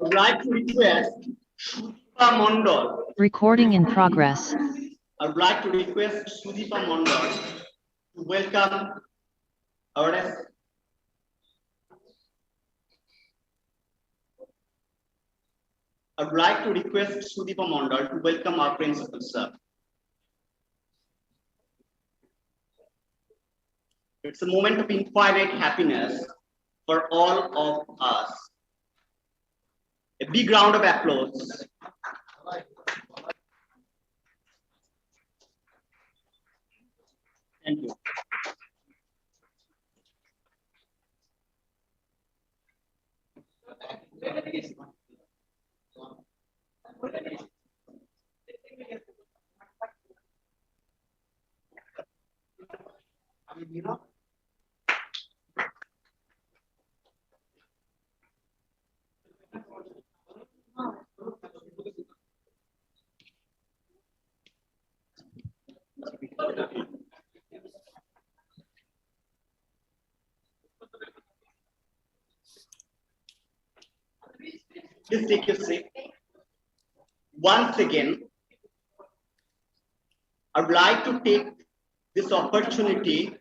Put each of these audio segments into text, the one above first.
would like to request Sudeepa Mondal. Recording in progress. I would like to request Sudeepa Mondal to welcome our guest. I would like to request Sudeepa Mondal to welcome our principal, sir. It's a moment of infinite happiness for all of us. A big round of applause. Thank you. Please take your seat. Once again, I would like to take this opportunity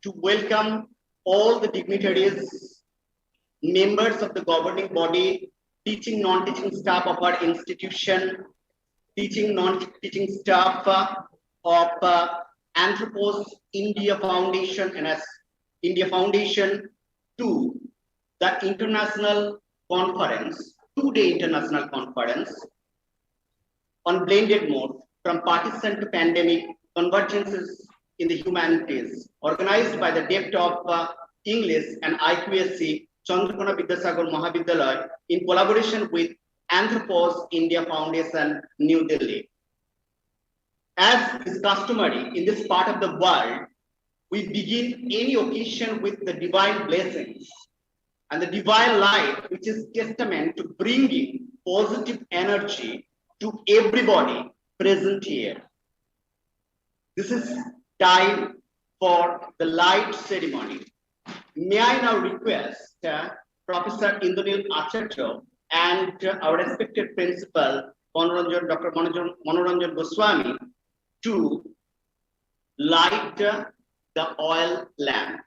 to welcome all the dignitaries, members of the governing body, teaching, non-teaching staff of our institution, teaching, non-teaching staff of Anthropos India Foundation and as India Foundation to the international conference, two-day international conference on blended mode from partition to pandemic, convergences in the humanities, organized by the Depth of English and IQSC Chandrakona Vidyasagar Mahavidyalaya in collaboration with Anthropos India Foundation, New Delhi. As is customary in this part of the world, we begin any occasion with the divine blessings and the divine light, which is testament to bringing positive energy to everybody present here. This is time for the light ceremony. May I now request Professor Indranil Acharya and our respected principal, Dr. Manoranjan Goswami, to light the oil lamp.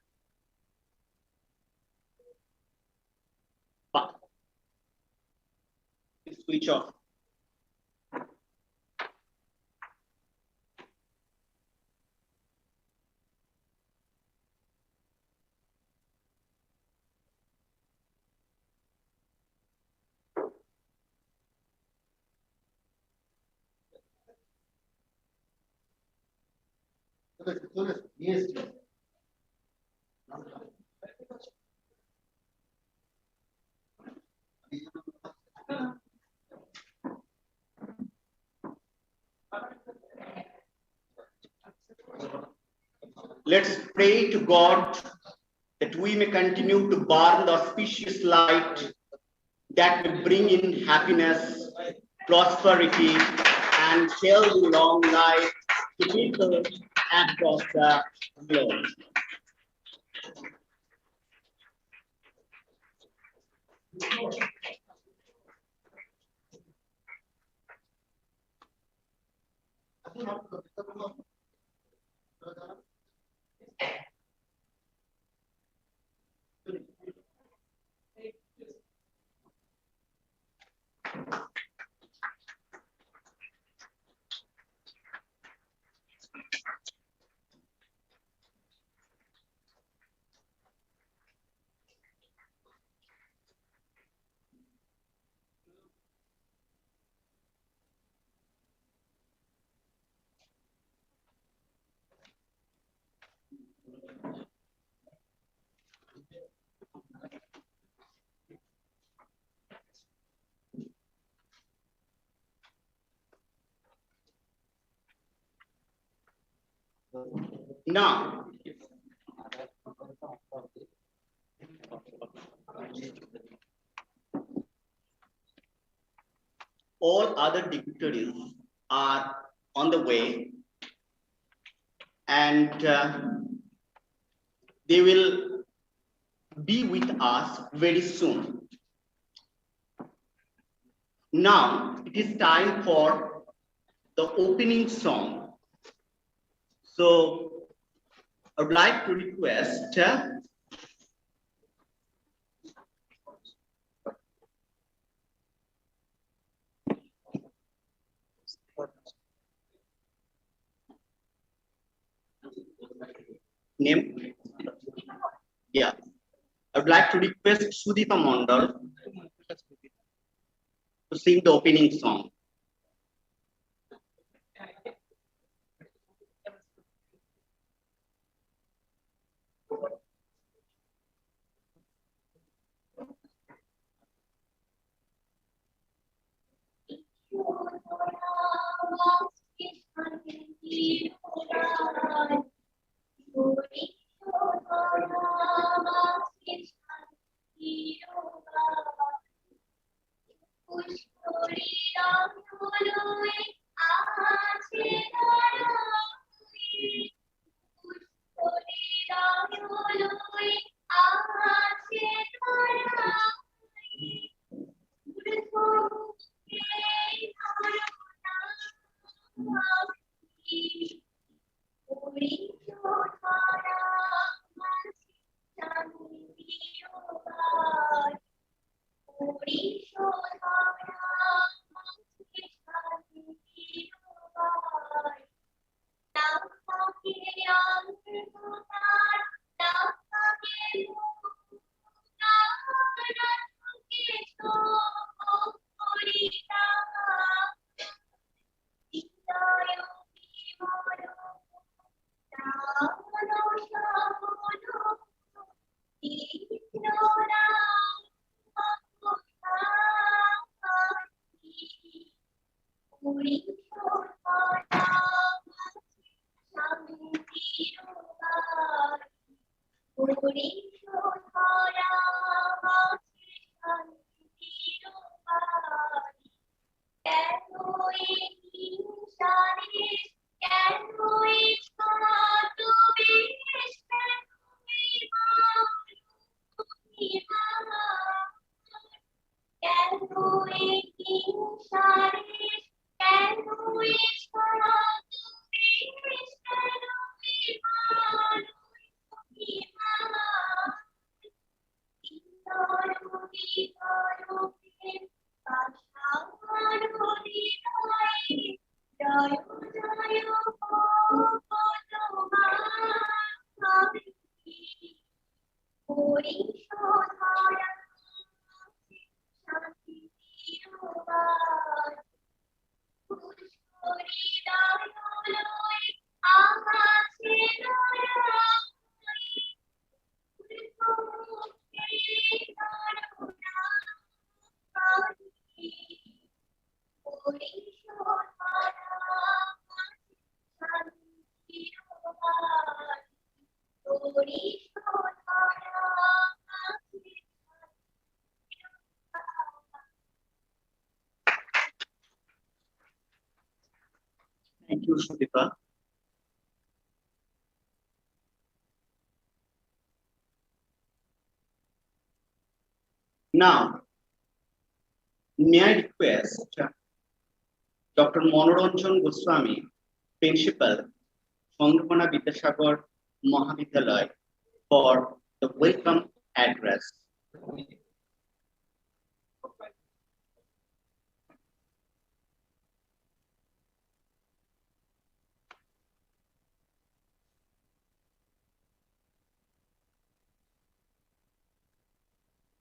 Switch off. Yes. Let's pray to God that we may continue to burn the auspicious light that will bring in happiness, prosperity, and healthy long life to people across the globe. Now, all other dignitaries are on the way, and they will be with us very soon. Now it is time for the opening song. So I would like to request name. Yeah, I would like to request Sudita Mondal to sing the opening song. Thank you, Sudita. Now, may I request Dr. Manoranjan Goswami, Principal, Chandrakona Vidyasagar Mahavidyalaya, for the welcome address.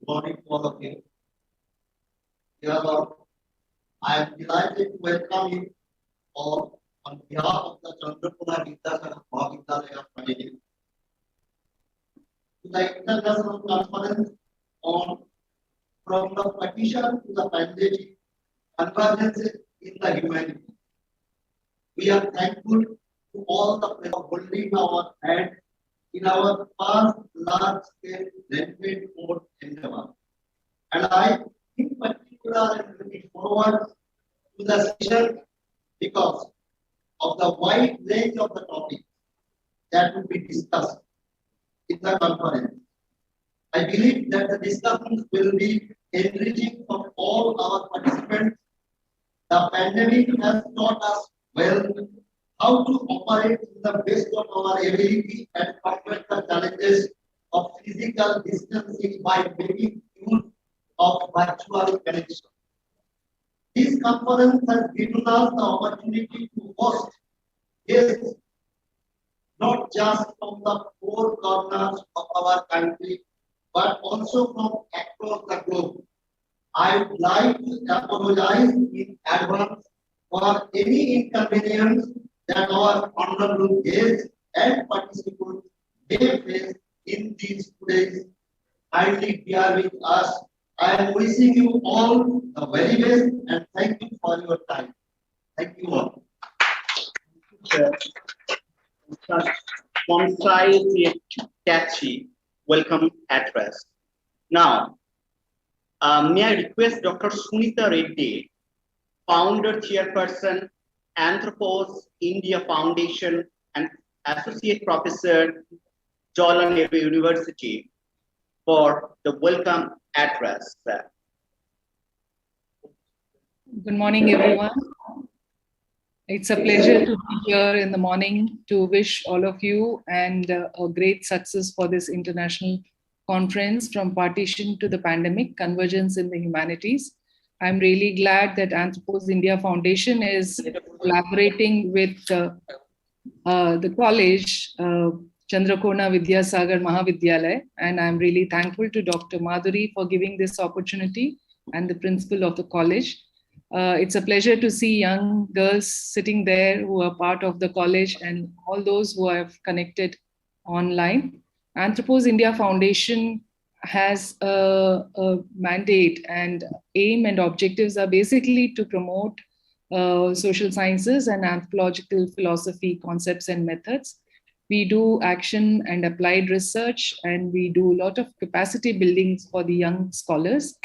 Good morning to all of you. Dear Lord, I am delighted to welcome you all on behalf of the Chandrakona Vidyasagar Mahavidyalaya family to the international conference on from the partition to the pandemic, convergences in the humanities. We are thankful to all the people holding our hand in our past large-scale development mode endeavor. And I, in particular, am looking forward to the session because of the wide range of the topics that will be discussed in the conference. I believe that the discussions will be enriching for all our participants. The pandemic has taught us well how to operate to the best of our ability and combat the challenges of physical distancing by making use of virtual connection. This conference has given us the opportunity to host guests not just from the four corners of our country, but also from across the globe. I would like to apologize in advance for any inconvenience that our honorable guests and participants may face in these days. Kindly bear with us. I am wishing you all the very best and thank you for your time. Thank you all. Concise yet catchy welcome address. Now, may I request Dr. Sunita Reddy, founder chairperson, Anthropos India Foundation, and associate professor, Jawaharlal Nehru University, for the welcome address. Good morning, everyone. It's a pleasure to be here in the morning to wish all of you and a great success for this international conference from Partition to the Pandemic, Convergence in the Humanities. I'm really glad that Anthropos India Foundation is collaborating with the college, Chandrakona Vidyasagar Mahavidyalaya, and I'm really thankful to Dr. Madhuri for giving this opportunity and the principal of the college. It's a pleasure to see young girls sitting there who are part of the college and all those who have connected online. Anthropos India Foundation has a mandate, and aim and objectives are basically to promote social sciences and anthropological philosophy concepts and methods. We do action and applied research, and we do a lot of capacity buildings for the young scholars.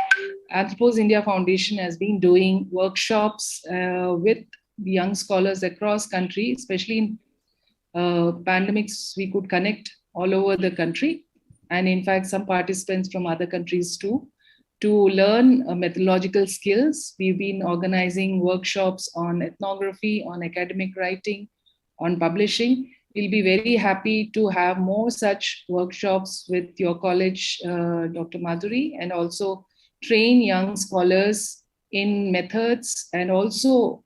Anthropos India Foundation has been doing workshops with the young scholars across country, especially in pandemics. We could connect all over the country, and in fact, some participants from other countries too, to learn methodological skills. We've been organizing workshops on ethnography, on academic writing, on publishing. We'll be very happy to have more such workshops with your college, Dr. Madhuri, and also train young scholars in methods and also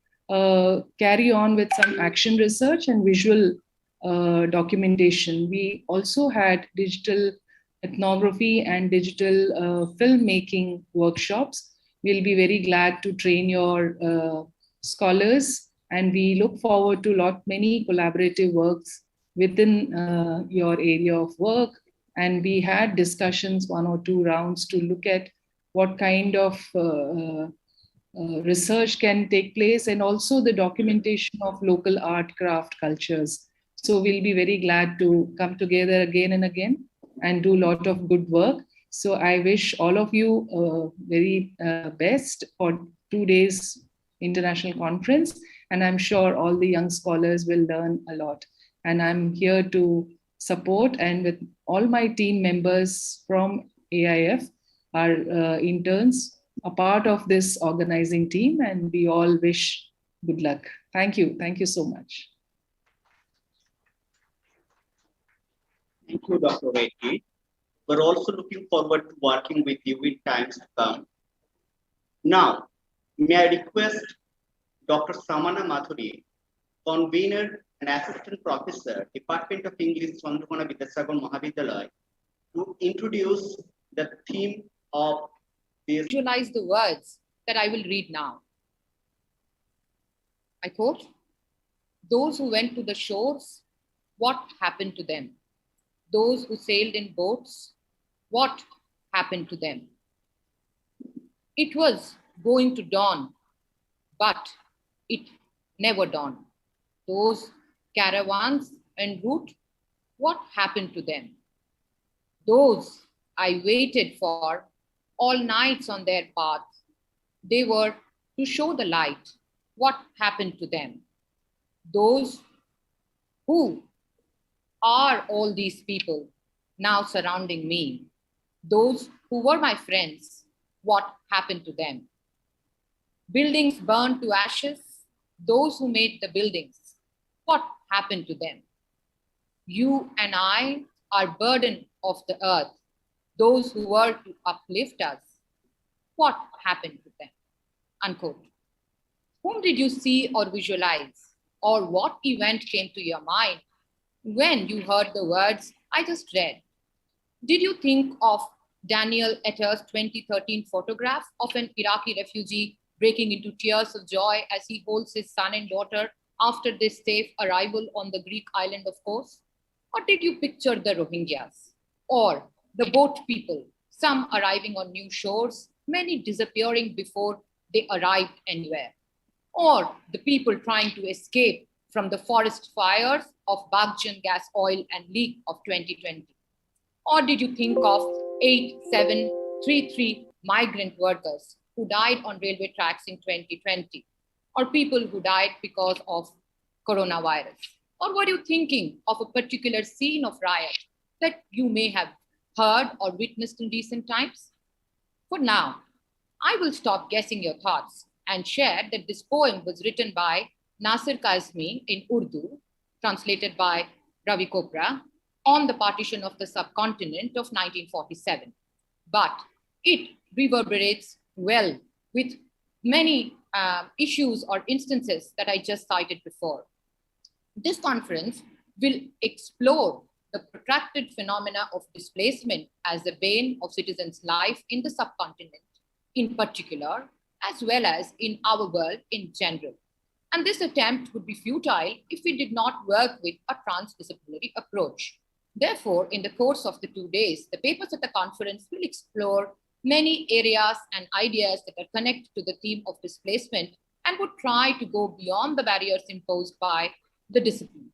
carry on with some action research and visual documentation. We also had digital ethnography and digital filmmaking workshops. We'll be very glad to train your scholars, and we look forward to many collaborative works within your area of work. And we had discussions, 1 or 2 rounds, to look at what kind of research can take place, and also the documentation of local art, craft, cultures. So we'll be very glad to come together again and again and do a lot of good work. So I wish all of you very best for 2 days international conference. And I'm sure all the young scholars will learn a lot. And I'm here to support, and with all my team members from AIF, our interns, a part of this organizing team, and we all wish good luck. Thank you. Thank you so much. Thank you, Dr. Reddy. We're also looking forward to working with you in times to come. Now, may I request Dr. Samana Madhuri, convener and assistant professor, Department of English, Chandrakona Vidyasagar Mahavidyalaya, to introduce the theme of this. Visualize the words that I will read now. I quote, "Those who went to the shores, what happened to them? Those who sailed in boats, what happened to them? It was going to dawn, but it never dawned. Those caravans en route, what happened to them? Those I waited for all nights on their path, they were to show the light. What happened to them? Those who are all these people now surrounding me, those who were my friends, what happened to them? Buildings burned to ashes. Those who made the buildings, what happened to them? You and I are burden of the earth. Those who were to uplift us, what happened to them? Unquote. Whom did you see or visualize? Or what event came to your mind when you heard the words I just read? Did you think of Daniel Etter's 2013 photograph of an Iraqi refugee breaking into tears of joy as he holds his son and daughter after their safe arrival on the Greek island of Kos? Or did you picture the Rohingyas or the boat people, some arriving on new shores, many disappearing before they arrived anywhere? Or the people trying to escape from the forest fires of Baghjan gas oil and leak of 2020? Or did you think of 8733 migrant workers who died on railway tracks in 2020? Or people who died because of coronavirus? Or were you thinking of a particular scene of riot that you may have heard or witnessed in recent times? For now, I will stop guessing your thoughts and share that this poem was written by Nasir Kazmi in Urdu, translated by Ravi Kopra, on the partition of the subcontinent of 1947. But it reverberates well with many issues or instances that I just cited before. This conference will explore the protracted phenomena of displacement as the bane of citizens' life in the subcontinent in particular, as well as in our world in general. And this attempt would be futile if we did not work with a transdisciplinary approach. Therefore, in the course of the 2 days, the papers at the conference will explore many areas and ideas that are connected to the theme of displacement and would try to go beyond the barriers imposed by the discipline.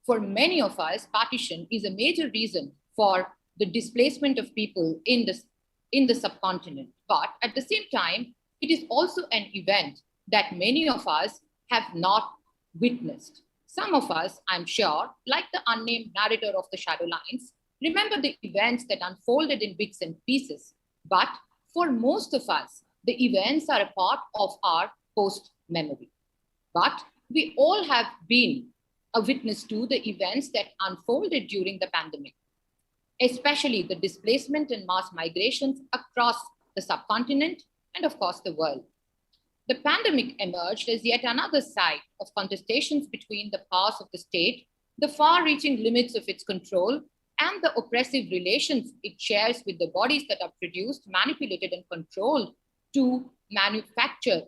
For many of us, partition is a major reason for the displacement of people in the subcontinent. But at the same time, it is also an event that many of us have not witnessed. Some of us, I'm sure, like the unnamed narrator of the Shadow Lines, remember the events that unfolded in bits and pieces. But for most of us, the events are a part of our post-memory. But we all have been a witness to the events that unfolded during the pandemic, especially the displacement and mass migrations across the subcontinent and, of course, the world. The pandemic emerged as yet another side of contestations between the powers of the state, the far-reaching limits of its control, and the oppressive relations it shares with the bodies that are produced, manipulated, and controlled to manufacture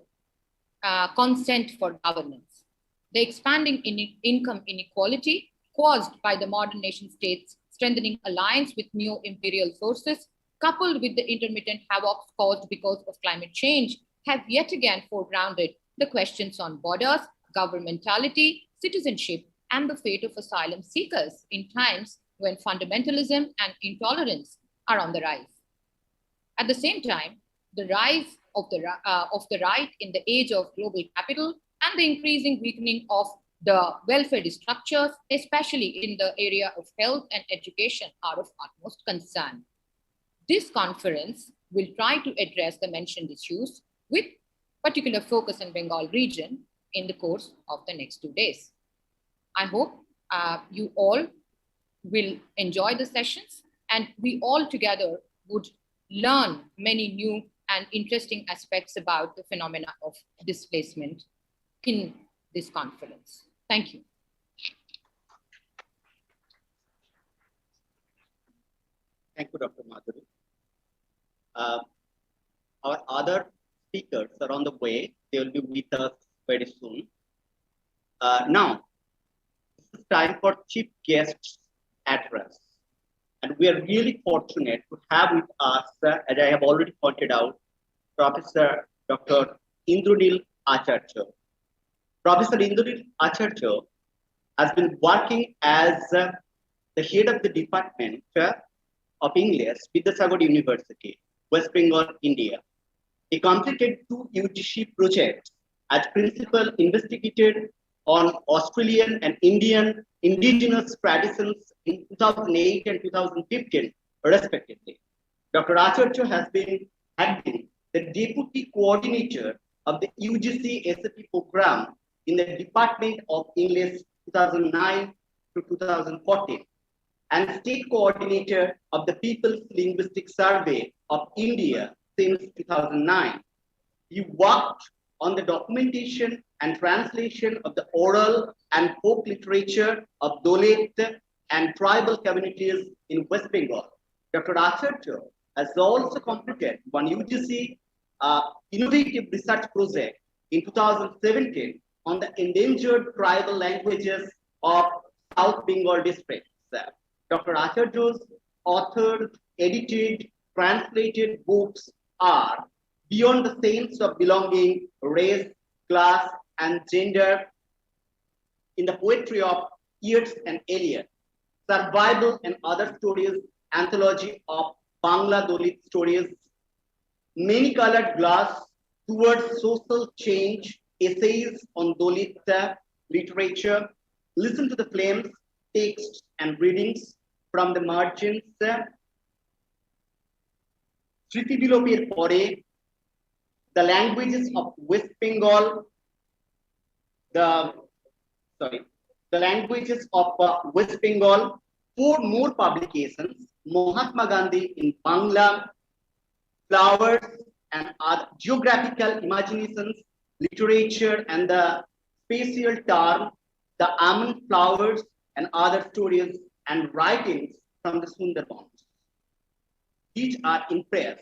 consent for governance. The expanding income inequality caused by the modern nation states' strengthening alliance with neo-imperial forces, coupled with the intermittent havoc caused because of climate change, have yet again foregrounded the questions on borders, governmentality, citizenship, and the fate of asylum seekers in times when fundamentalism and intolerance are on the rise. At the same time, the rise of the right in the age of global capital and the increasing weakening of the welfare structures, especially in the area of health and education, are of utmost concern. This conference will try to address the mentioned issues with particular focus on Bengal region in the course of the next 2 days. I hope you all will enjoy the sessions and we all together would learn many new and interesting aspects about the phenomena of displacement in this conference. Thank you. Thank you, Dr. Madhuri. Our other speakers are on the way. They will be with us very soon. Now, this is time for chief guest's address. And we are really fortunate to have with us, as I have already pointed out, Professor Dr. Indranil Acharya. Professor Indranil Acharya has been working as the head of the Department of English, Vidyasagar University, West Bengal, India. He completed 2 UGC projects as principal investigator on Australian and Indian indigenous traditions in 2008 and 2015, respectively. Dr. Acharya had been the Deputy Coordinator of the UGC SAP program in the Department of English 2009 to 2014, and State Coordinator of the People's Linguistic Survey of India since 2009. He worked on the documentation and translation of the oral and folk literature of Dalit and tribal communities in West Bengal. Dr. Acharya has also completed one UGC innovative research project in 2017 on the endangered tribal languages of South Bengal districts. Dr. Acharya's authored, edited, translated books are Beyond the Sense of Belonging, Race, Class, and Gender in the Poetry of Yeats and Eliot, Survival and Other Stories, Anthology of Bangla Dalit Stories, Many Colored Glass, Towards Social Change, Essays on Dalit Literature, Listen to the Flames, Texts and Readings from the Margins, Shriti Bilopir Pore, The Languages of West Bengal, the Languages of West Bengal, 4 more publications, Mahatma Gandhi in Bangla, Flowers and Other Geographical Imaginations, Literature and the Spatial Term, The Almond Flowers and Other Stories and Writings from the Sundarbans. These are in press.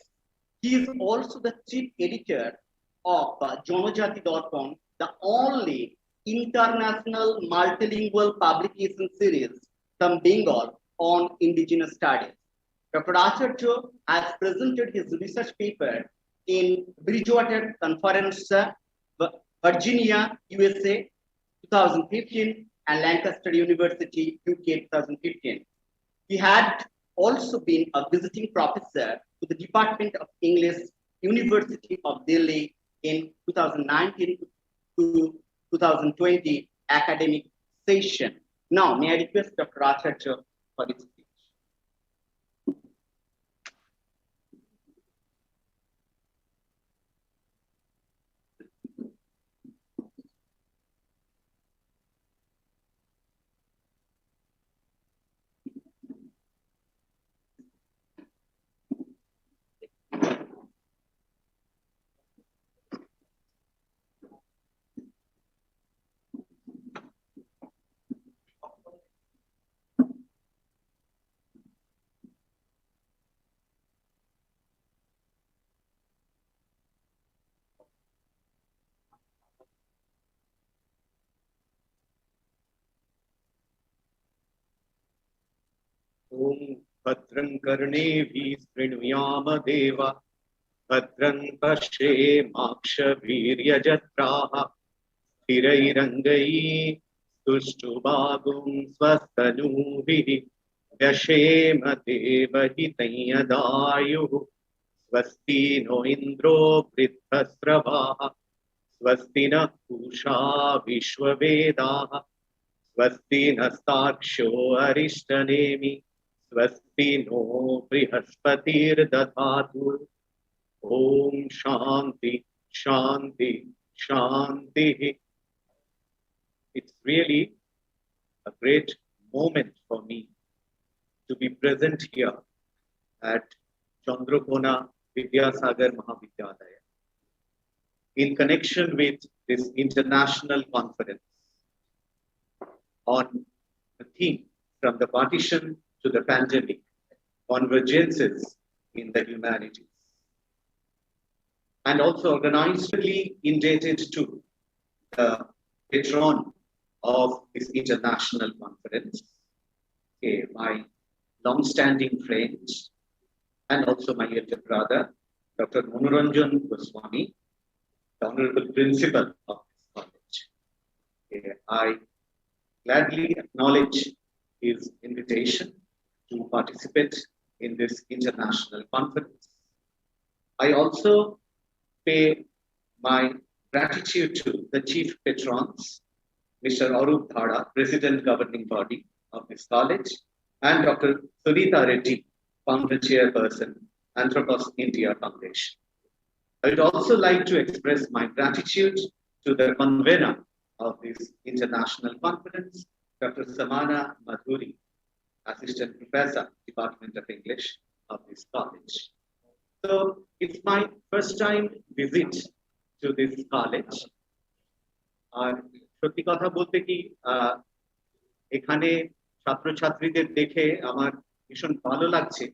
He is also the chief editor of Janojati.com, the only international multilingual publication series from Bengal on indigenous studies. Dr. Acharya has presented his research paper in Bridgewater Conference, Virginia, USA, 2015, and Lancaster University, UK, 2015. He had also been a visiting professor to the Department of English, University of Delhi in 2019 to 2020 academic session. Now, may I request Dr. Acharya for his speech. Om Bhadran Karnevi Srinuyama Deva Bhadran Pashe Maksha Virya Jatraha Thirairangai Tushtu Swastanuvihi Vyashema Deva Hitayadayu Swasti no Indro Prithasravaha Swastina Pusha Vishwavedaha Swasti Nastaksho Arishtanemi Swasti no Brihaspatir Dadhatu Om Shanti Shanti Shanti. It's really a great moment for me to be present here at Chandrakona Vidyasagar Mahavidyalaya in connection with this international conference on the theme From the Partition to the Pandemic, Convergences in the Humanities, and also organizedly indebted to the patron of this international conference, my long-standing friend and also my elder brother, Dr. Manoranjan Goswami, the Honorable Principal of this college. I gladly acknowledge his invitation to participate in this international conference. I also pay my gratitude to the chief patrons, Mr. Arup Dhada, President Governing Body of this college, and Dr. Sunita Reddy, Founder Chairperson, Anthropos India Foundation. I would also like to express my gratitude to the convener of this international conference, Dr. Samana Madhuri, Assistant Professor, Department of English of this college. So it's my first time visit to this college. আর সত্যি কথা বলতে কি এখানে ছাত্রছাত্রীদের দেখে আমার ভীষণ ভালো লাগছে।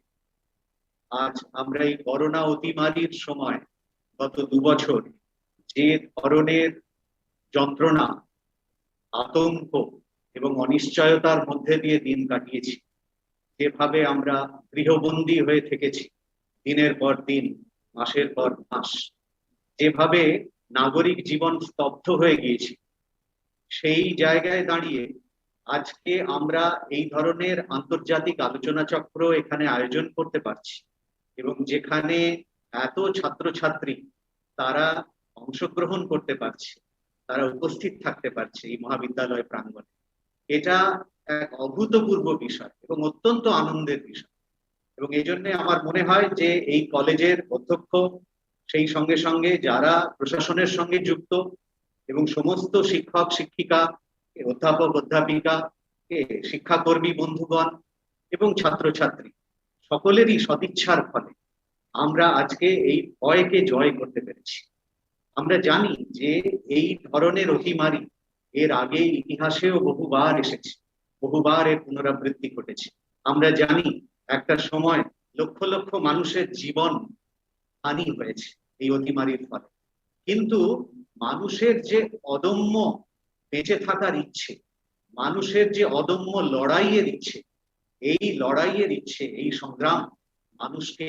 আজ আমরা এই করোনা অতিমারীর সময় গত 2 বছর যে ধরনের যন্ত্রণা, আতঙ্ক এবং অনিশ্চয়তার মধ্যে দিয়ে দিন কাটিয়েছি, যেভাবে আমরা গৃহবন্দী হয়ে থেকেছি দিনের পর দিন, মাসের পর মাস, যেভাবে নাগরিক জীবন স্তব্ধ হয়ে গিয়েছে, সেই জায়গায় দাঁড়িয়ে আজকে আমরা এই ধরনের আন্তর্জাতিক আলোচনা চক্র এখানে আয়োজন করতে পারছি এবং যেখানে এত ছাত্রছাত্রী তারা অংশগ্রহণ করতে পারছে, তারা উপস্থিত থাকতে পারছে এই মহাবিদ্যালয় প্রাঙ্গণে, এটা এক অভূতপূর্ব বিষয় এবং অত্যন্ত আনন্দের বিষয়। এবং এই জন্য আমার মনে হয় যে এই কলেজের অধ্যক্ষ, সেই সঙ্গে সঙ্গে যারা প্রশাসনের সঙ্গে যুক্ত এবং সমস্ত শিক্ষক শিক্ষিকা, অধ্যাপক অধ্যাপিকা, শিক্ষাকর্মী বন্ধুগণ এবং ছাত্রছাত্রী সকলেরই সদিচ্ছার ফলে আমরা আজকে এই ভয়কে জয় করতে পেরেছি। আমরা জানি যে এই ধরনের অতিমারি এর আগে ইতিহাসেও বহুবার এসেছে, বহুবার এর পুনরাবৃত্তি ঘটেছে। আমরা জানি একটা সময় লক্ষ লক্ষ মানুষের জীবন হানি হয়েছে এই অতিমারির ফলে, কিন্তু মানুষের যে অদম্য বেঁচে থাকার ইচ্ছে, মানুষের যে অদম্য লড়াইয়ের ইচ্ছে, এই লড়াইয়ের ইচ্ছে, এই সংগ্রাম মানুষকে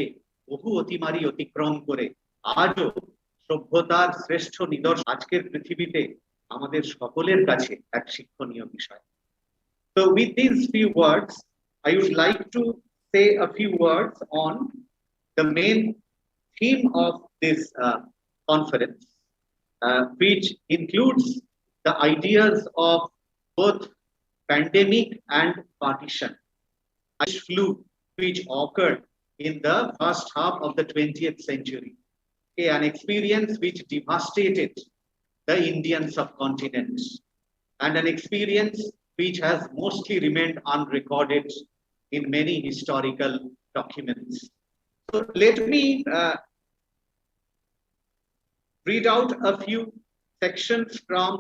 বহু অতিমারি অতিক্রম করে আজও সভ্যতার শ্রেষ্ঠ নিদর্শন আজকের পৃথিবীতে আমাদের সকলের কাছে এক শিক্ষণীয় বিষয়। So with these few words, I would like to say a few words on the main theme of this conference, which includes the ideas of both pandemic and partition. Flu, which occurred in the first half of the 20th century, an experience which devastated the Indian subcontinent, and an experience which has mostly remained unrecorded in many historical documents. So let me read out a few sections from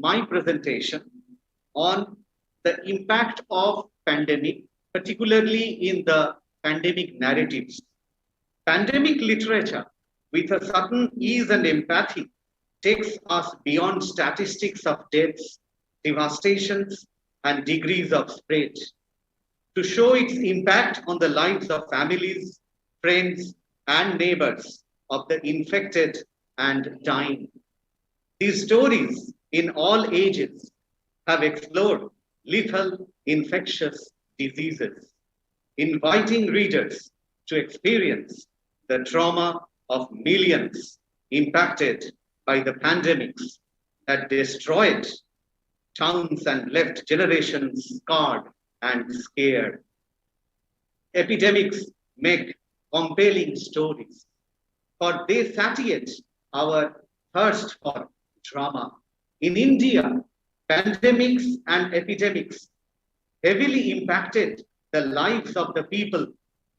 my presentation on the impact of pandemic, particularly in the pandemic narratives. Pandemic literature, with a certain ease and empathy, takes us beyond statistics of deaths, devastations, and degrees of spread to show its impact on the lives of families, friends, and neighbors of the infected and dying. These stories in all ages have explored lethal infectious diseases, inviting readers to experience the trauma of millions impacted by the pandemics that destroyed towns and left generations scarred and scared. Epidemics make compelling stories, for they satiate our thirst for drama. In India, pandemics and epidemics heavily impacted the lives of the people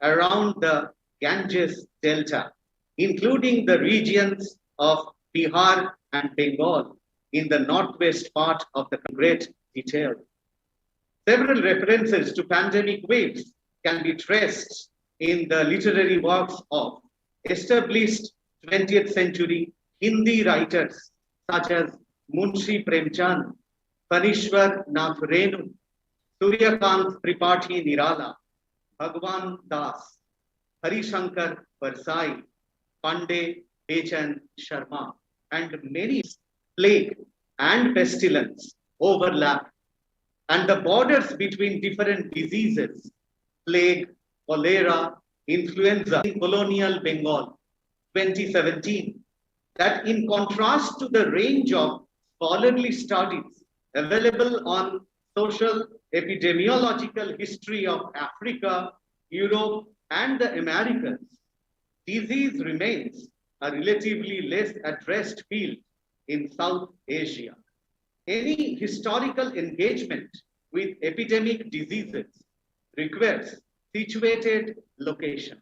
around the Ganges Delta, including the regions of Bihar and Bengal in the northwest part of the great detail. Several references to pandemic waves can be traced in the literary works of established 20th century Hindi writers such as Munshi Premchand, Kanishwar Nath Renu, Suryakant Tripathi Nirala, Bhagwan Das, Harishankar Barsai, Pandey Bechan Sharma, and many. Plague and pestilence overlap, and the borders between different diseases, plague, cholera, influenza in colonial Bengal, 2017, that in contrast to the range of scholarly studies available on social epidemiological history of Africa, Europe, and the Americas, disease remains a relatively less addressed field in South Asia. Any historical engagement with epidemic diseases requires situated location.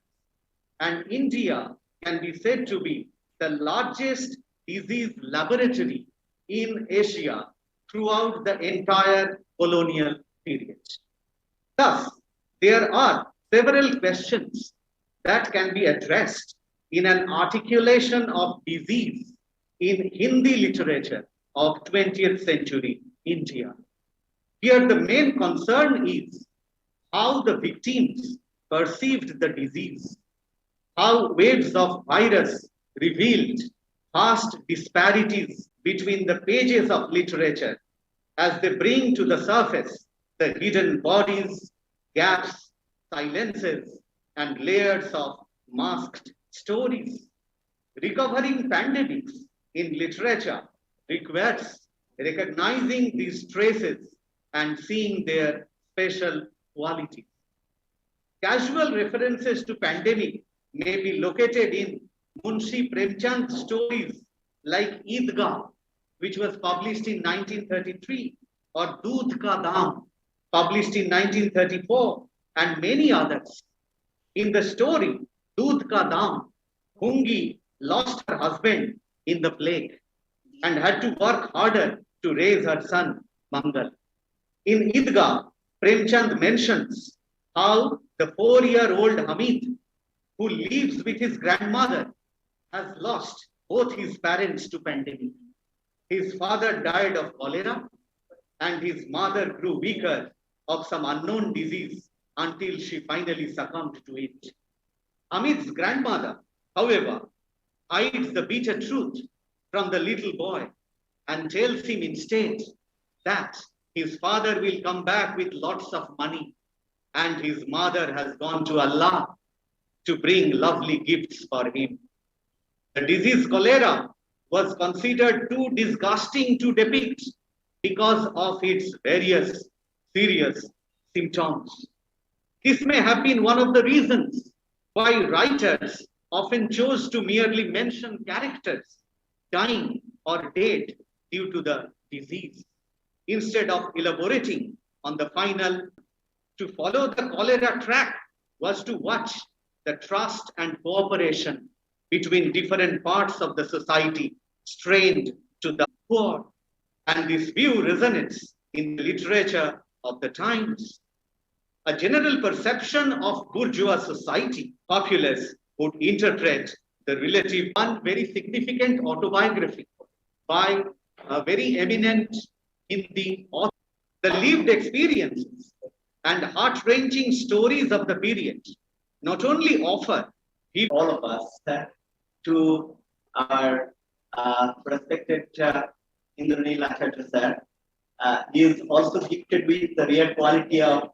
And India can be said to be the largest disease laboratory in Asia throughout the entire colonial period. Thus, there are several questions that can be addressed in an articulation of disease in Hindi literature of 20th century India. Here, the main concern is how the victims perceived the disease, how waves of virus revealed vast disparities between the pages of literature as they bring to the surface the hidden bodies, gaps, silences, and layers of masked stories. Recovering pandemics in literature requires recognizing these traces and seeing their special qualities. Casual references to pandemic may be located in Munshi Premchand's stories like Eidgah, which was published in 1933, or Doodh Ka Dam, published in 1934, and many others. In the story, Doodh Ka Dam, Hungi lost her husband in the plague and had to work harder to raise her son, Mangal. In Eidgah, Premchand mentions how the 4-year-old Hamid, who lives with his grandmother, has lost both his parents to pandemic. His father died of cholera, and his mother grew weaker of some unknown disease until she finally succumbed to it. Hamid's grandmother, however, hides the bitter truth from the little boy and tells him instead that his father will come back with lots of money and his mother has gone to Allah to bring lovely gifts for him. The disease cholera was considered too disgusting to depict because of its various serious symptoms. This may have been one of the reasons why writers often chose to merely mention characters dying or dead due to the disease, instead of elaborating on the final. To follow the cholera track was to watch the trust and cooperation between different parts of the society strained to the core. And this view resonates in the literature of the times. A general perception of bourgeois society, populace, would interpret the relative, one very significant autobiography by a very eminent Hindi author. The lived experiences and heart-wrenching stories of the period not only offer all of us to our respected Indranil Acharya sir. He is also gifted with the rare quality of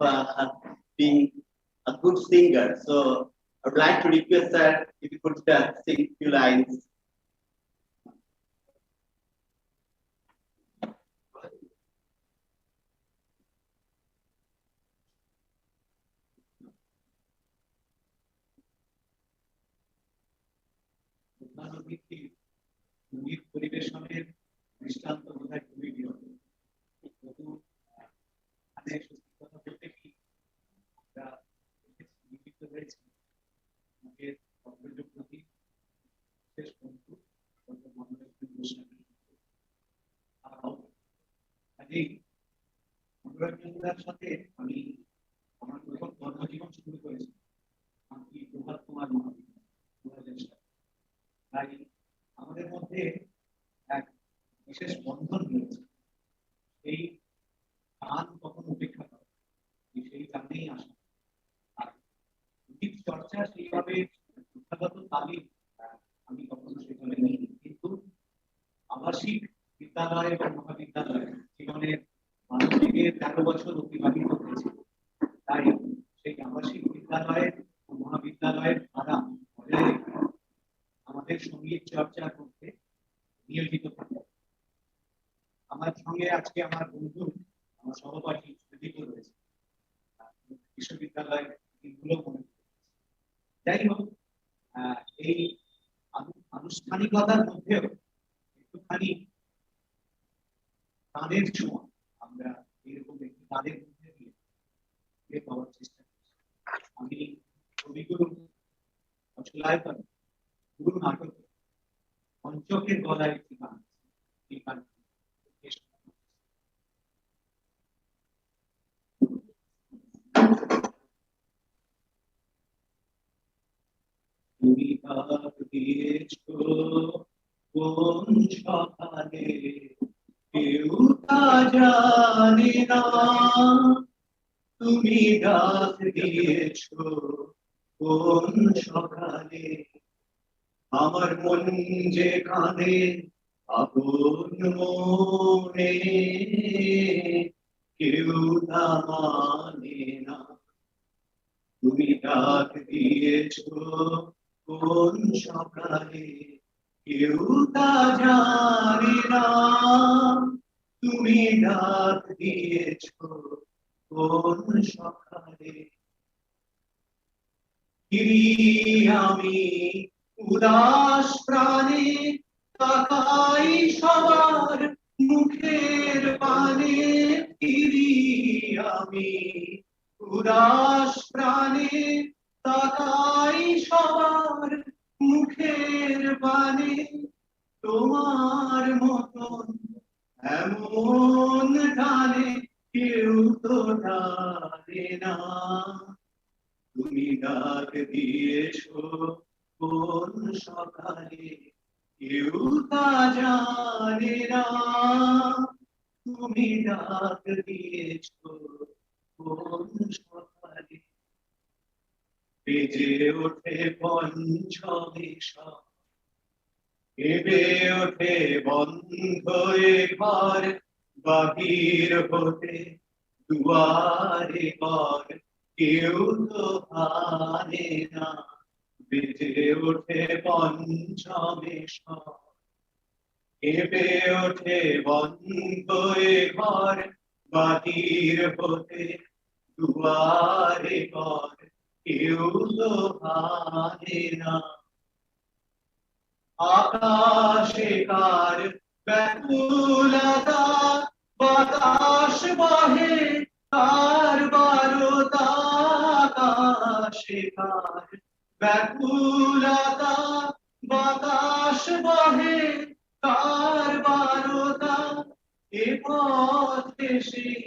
being a good singer. So I would like to request sir if you could sing a few lines. সঙ্গীত পরিবেশনের দৃষ্টান্ত বোধহয় খুবই বিরল। কথা বলতে কি আমরা লিখিত হয়েছি আমাদের অগ্রজ প্রতি বিশেষ বন্ধু কাজেই অনুরাগের সাথে আমি আমার প্রথম কর্মজীবন শুরু করেছি আমি প্রভাত কুমার মহাবিদ্যালয় 2000 সালে। তাই আমাদের মধ্যে এক বিশেষ বন্ধন রয়েছে। এই গান কখনো উপেক্ষা করে সেই গানেই আসা। আর সঙ্গীত চর্চা সেইভাবে শিক্ষাগত তালিম আমি কখনো সেভাবে নিই, কিন্তু আবাসিক বিদ্যালয় এবং মহাবিদ্যালয় জীবনের মানসিকের 13 বছর অতিবাহিত হয়েছে। তাই সেই আবাসিক বিদ্যালয়ের ও মহাবিদ্যালয়ের ধারা বজায় রেখে আমাদের সঙ্গীত চর্চা করতে নিয়োজিত থাকে। আমার সঙ্গে আজকে আমার বন্ধু আমার সহপাঠী সুদীপ রয়েছে বিশ্ববিদ্যালয়ের দিনগুলো মনে। যাই হোক, এই আনুষ্ঠানিকতার মধ্যেও একটুখানি তাদের ছোঁয়া আমরা এরকম একটি তাদের মধ্যে দিয়ে বের হওয়ার চেষ্টা করছি। আমি কবিগুরু অচলায়তন গুরু নাটক পঞ্চকের গলায় একটি গান আছে। এই গানটি বেশ তুমি ডাক দিয়েছো কোন সকালে কেউ তা জানে না, তুমি ডাক দিয়েছো কোন সকালে আমার মন যে কাঁদে আপন মনে, কেউ তা মানে না। তুমি ডাক দিয়েছো কোন সকালে কেউ তা জানে না, তুমি ডাক দিয়েছো কোন সকালে। ফিরি আমি উদাস প্রাণে তাকাই সবার মুখের পানে, ফিরি আমি উদাস প্রাণে তাকাই সবার মুখের পানে, তোমার মতন এমন টানে কেউ তো টানে না। তুমি ডাক দিয়েছো কোন সকালে কেউ তা জানে না, তুমি ডাক দিয়েছো কোন সকালে। বেজে ওঠে পঞ্চমী সব, কেঁপে ওঠে বন্ধ এ ঘর, বাহির হতে দুয়ারে ঘর কেউ তো আনে না। বেজে ওঠে পঞ্চমী সব, কেঁপে ওঠে বন্ধ এ ঘর, বাহির হতে দুয়ারে ঘর কেউ তো আনে না। আকাশে কার ব্যাকুলতা, বাতাস বহে কার বারতা, আকাশে কার ব্যাকুলতা, বাতাস বহে কার বারতা, এ পথে সেই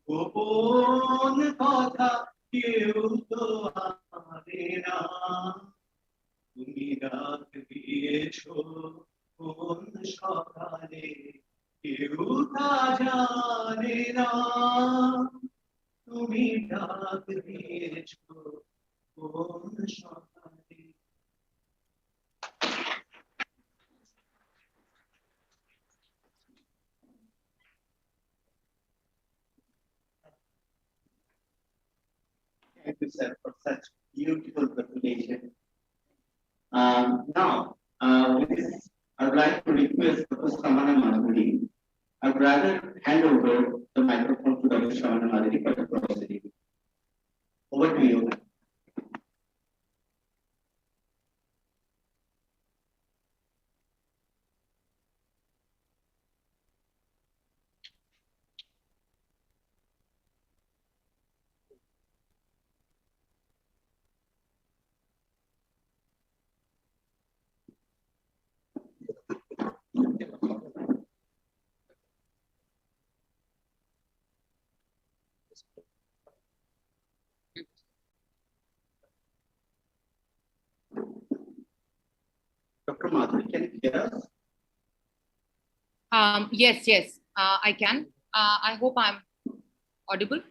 গোপন কথা কেউ তো আনে না। তুমি ডাক দিয়েছো কোন সকালে কেউ তা জানে না, তুমি ডাক দিয়েছো কোন সকালে। Thank you, sir, for such beautiful presentation. Now, with this, I would like to request Dr. Samana Madhuri. I would rather hand over the microphone to Dr. Samana Madhuri for the proceeding. Over to you. Dr. Madhuri, can you hear us? Yes, I can. I hope I'm audible.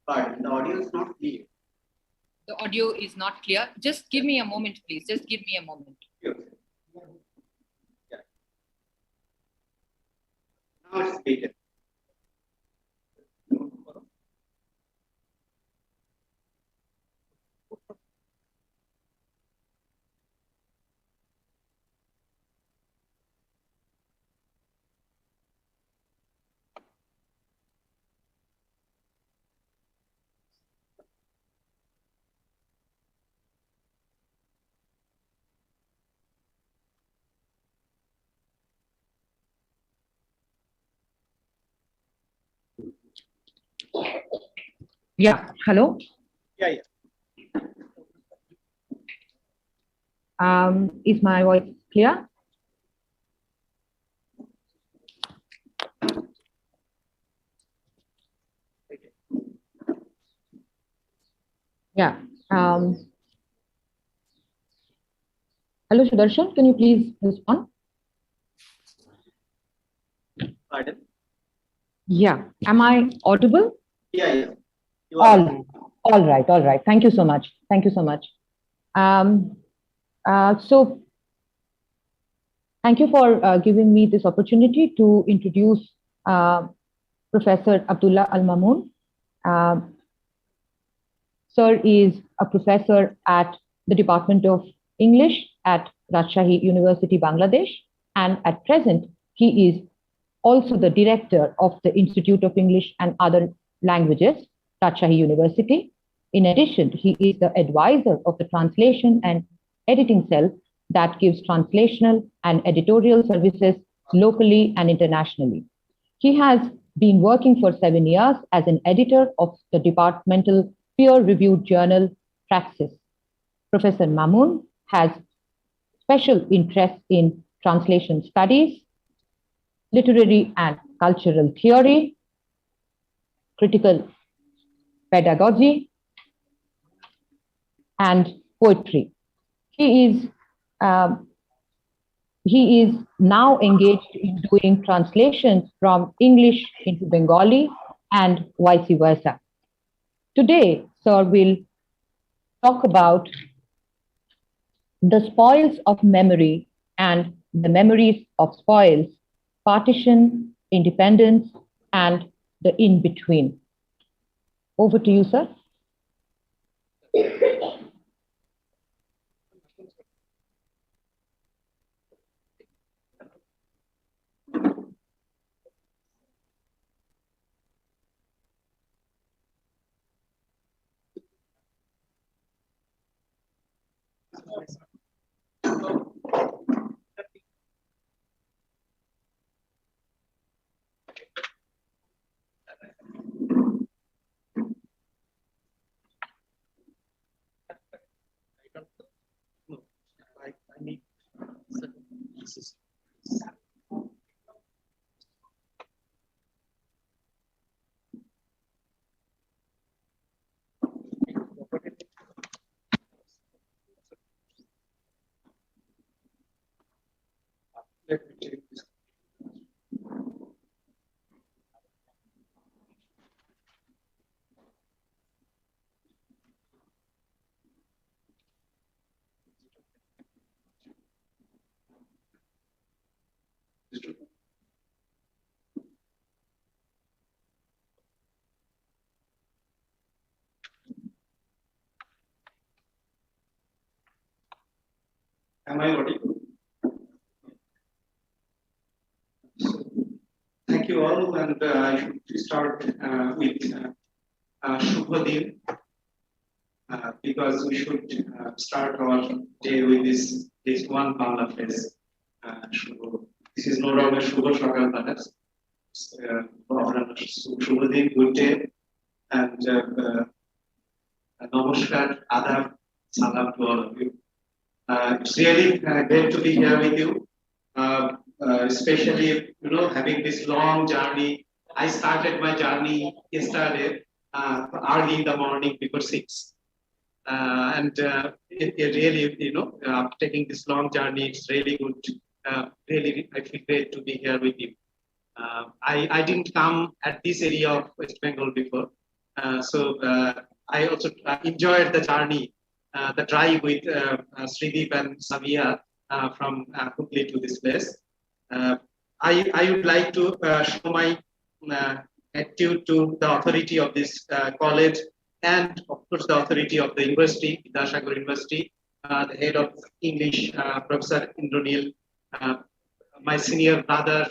Pardon, the audio is not clear. The audio is not clear. Just give me a moment, please. Just give me a moment. Yes. Yeah. Now it's clear. Yeah, hello. Yeah, yeah. Is my voice clear? Yeah. Hello, Sudarshan, can you please respond? Pardon? Yeah. Am I audible? Yeah, yeah. You are. All right, all right. Thank you so much. Thank you so much. So thank you for giving me this opportunity to introduce Professor Abdullah Al Mamoon. Sir is a professor at the Department of English at Rajshahi University, Bangladesh, and at present he is also the director of the Institute of English and Other Languages, Rajshahi University. In addition, he is the advisor of the translation and editing cell that gives translational and editorial services locally and internationally. He has been working for 7 years as an editor of the departmental peer-reviewed journal Praxis. Professor Mamoon has special interest in translation studies, literary and cultural theory, critical pedagogy, and poetry. He is now engaged in doing translations from English into Bengali and vice versa. Today, Sir will talk about the spoils of memory and the memories of spoils, partition, independence, and the in-between. Over to you, sir. I need. Let me take this. Am I audible? Thank you all, and I should start with Shubhodin, because we should start our day with this one Bangla phrase. This is no longer Shubho Shakal, perhaps. Shubhodin, good day, and Namaskar, Adab, Salam to all of you. It's really great to be here with you, especially having this long journey. I started my journey yesterday early in the morning before 6, and it really taking this long journey, it's really good. Really, I feel great to be here with you. I didn't come at this area of West Bengal before, so I also enjoyed the journey. The drive with Srideep and Savia from Hooghly to this place. I would like to show my gratitude to the authority of this college and, of course, the authority of the university, Vidyasagar University, the head of English, Professor Indranil, my senior brother,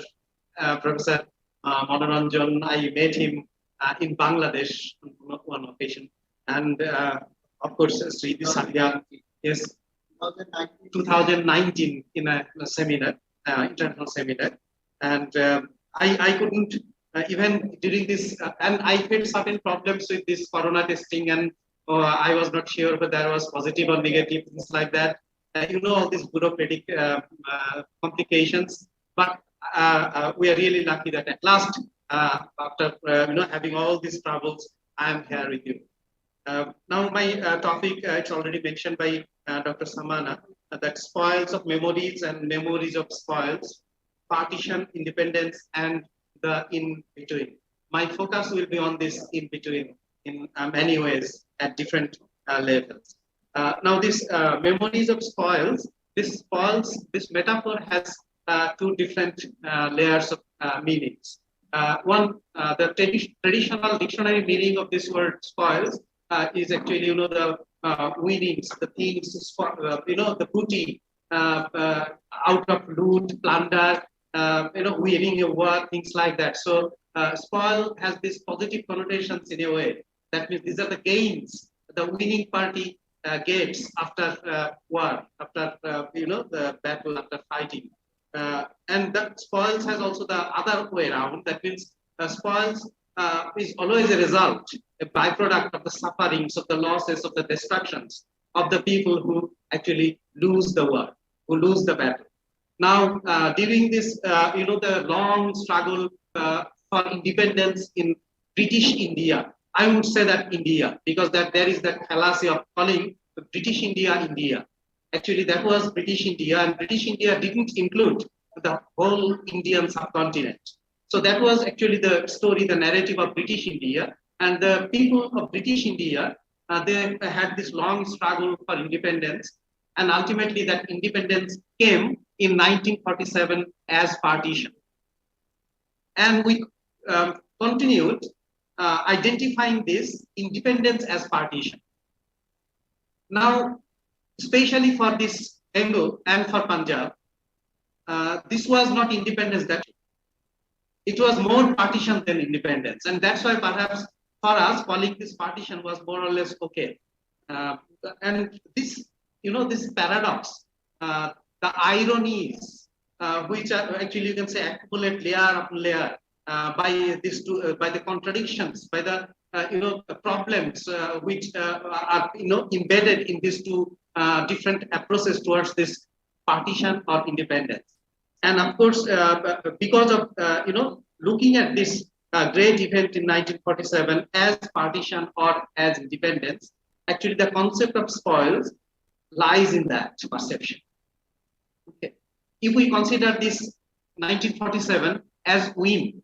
Professor Manoranjan. I met him in Bangladesh on one occasion. And of course, Sri Sandhya is 2019 in a seminar, international seminar. And I couldn't even during this, and I faced certain problems with this corona testing, and I was not sure whether there was positive or negative, things like that. All these bureaucratic complications. But we are really lucky that at last, after having all these troubles, I am here with you. Now my topic, it's already mentioned by Dr. Samana, that spoils of memories and memories of spoils, partition, independence, and the in-between. My focus will be on this in-between in many ways at different levels. Now this memories of spoils, this metaphor has two different layers of meanings. One, the traditional dictionary meaning of this word spoils is actually, the winnings, the things, the booty out of loot, plunder, winning a war, things like that. So spoil has these positive connotations in a way. That means these are the gains the winning party gets after war, after the battle, after fighting. And that spoils has also the other way around. That means spoils is always a result, a byproduct of the sufferings, of the losses, of the destructions of the people who actually lose the war, who lose the battle. Now, during this, the long struggle for independence in British India, I would say that India, because there is that fallacy of calling British India India. Actually, that was British India, and British India didn't include the whole Indian subcontinent. So that was actually the story, the narrative of British India. And the people of British India, they had this long struggle for independence. And ultimately that independence came in 1947 as partition. And we continued identifying this independence as partition. Now, especially for this Bengal and for Punjab, this was not independence that it was more partition than independence. And that's why perhaps for us, calling this partition was more or less okay. And this, this paradox, the ironies, which are actually, you can say, accumulate layer upon layer by these two, by the contradictions, by the, problems which are, embedded in these two different approaches towards this partition or independence. And of course, because of, looking at this great event in 1947 as partition or as independence, actually the concept of spoils lies in that perception. Okay. If we consider this 1947 as win,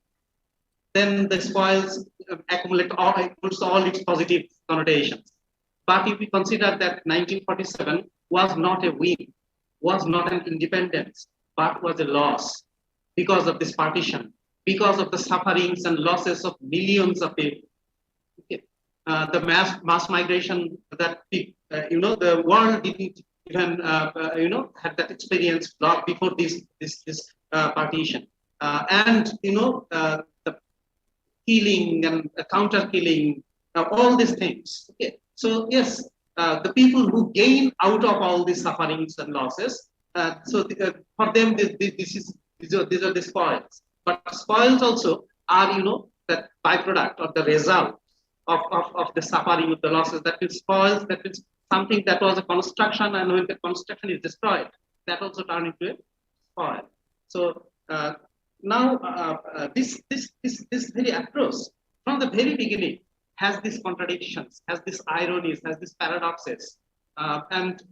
then the spoils accumulate all its positive connotations. But if we consider that 1947 was not a win, was not an independence, but was a loss because of this partition, because of the sufferings and losses of millions of people. Okay. The mass migration that the world didn't even had that experience before this partition, and the killing and counter killing, all these things. Okay. So yes, the people who gain out of all these sufferings and losses. For them, these are the spoils. But spoils also are, the byproduct or the result of the suffering, of the losses. That means spoils, that means something that was a construction, and when the construction is destroyed, that also turns into a spoil. So now this very approach from the very beginning has these contradictions, has these ironies, has these paradoxes, and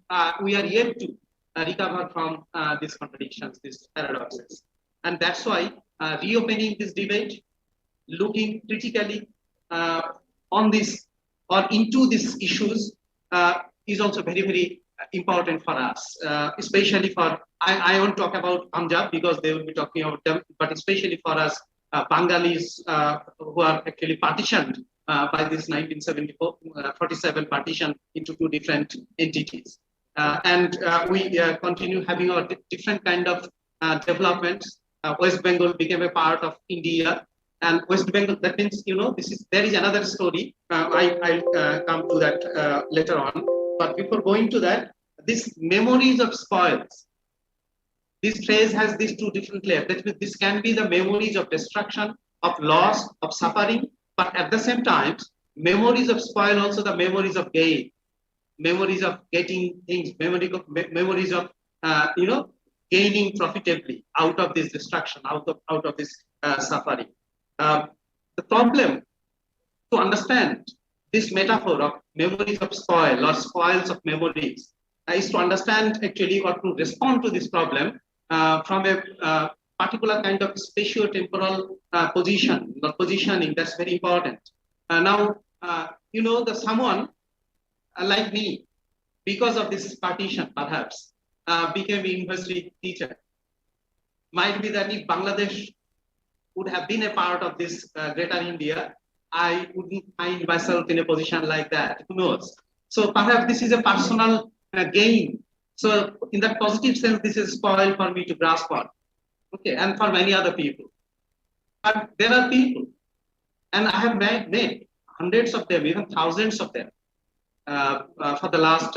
we are yet to recover from these contradictions, these paradoxes. And that's why reopening this debate, looking critically on this or into these issues is also very, very important for us, especially for, I won't talk about Punjab because they will be talking about them, but especially for us Bengalis who are actually partitioned by this 1947 partition into two different entities. And we continue having our different kind of developments. West Bengal became a part of India, and West Bengal, that means, there is another story. I'll come to that later on. But before going to that, these memories of spoils, this phrase has these two different layers. That means this can be the memories of destruction of loss, of suffering, but at the same time, memories of spoil, also the memories of gain, memories of getting things, memories of, gaining profitably out of this destruction, out of this suffering. The problem to understand this metaphor of memories of spoil or spoils of memories is to understand actually or to respond to this problem from a particular kind of spatio-temporal position or positioning. That's very important. Now, the someone like me, because of this partition, perhaps, became a university teacher. Might be that if Bangladesh would have been a part of this greater India, I wouldn't find myself in a position like that. Who knows? So perhaps this is a personal gain. So in that positive sense, this is spoil for me to grasp on. Okay, and for many other people. But there are people, and I have met hundreds of them, even thousands of them, for the last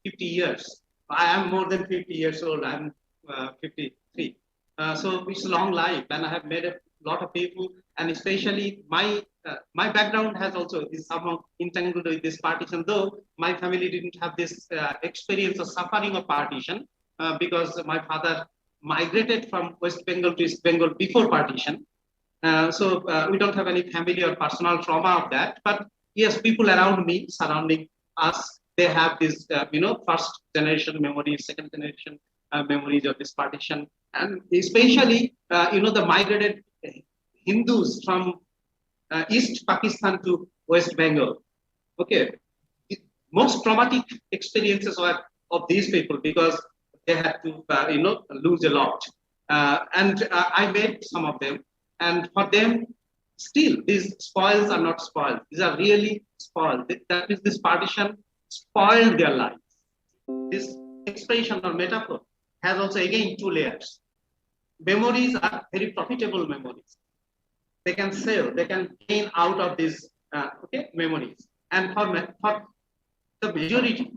50 years. I am more than 50 years old. I'm 53. So it's a long life, and I have met a lot of people, and especially my background has also is somehow entangled with this partition, though my family didn't have this experience of suffering of partition because my father migrated from West Bengal to East Bengal before partition. So we don't have any family or personal trauma of that. But yes, people around me, surrounding us, they have this, first generation memories, second generation memories of this partition. And especially, the migrated Hindus from East Pakistan to West Bengal. Okay. Most traumatic experiences were of these people because they had to, lose a lot. And I met some of them. And for them, still, these spoils are not spoiled. These are really spoiled. That is, this partition spoiled their lives. This expression or metaphor has also, again, two layers. Memories are very profitable memories. They can sell, they can gain out of these memories. And for the majority,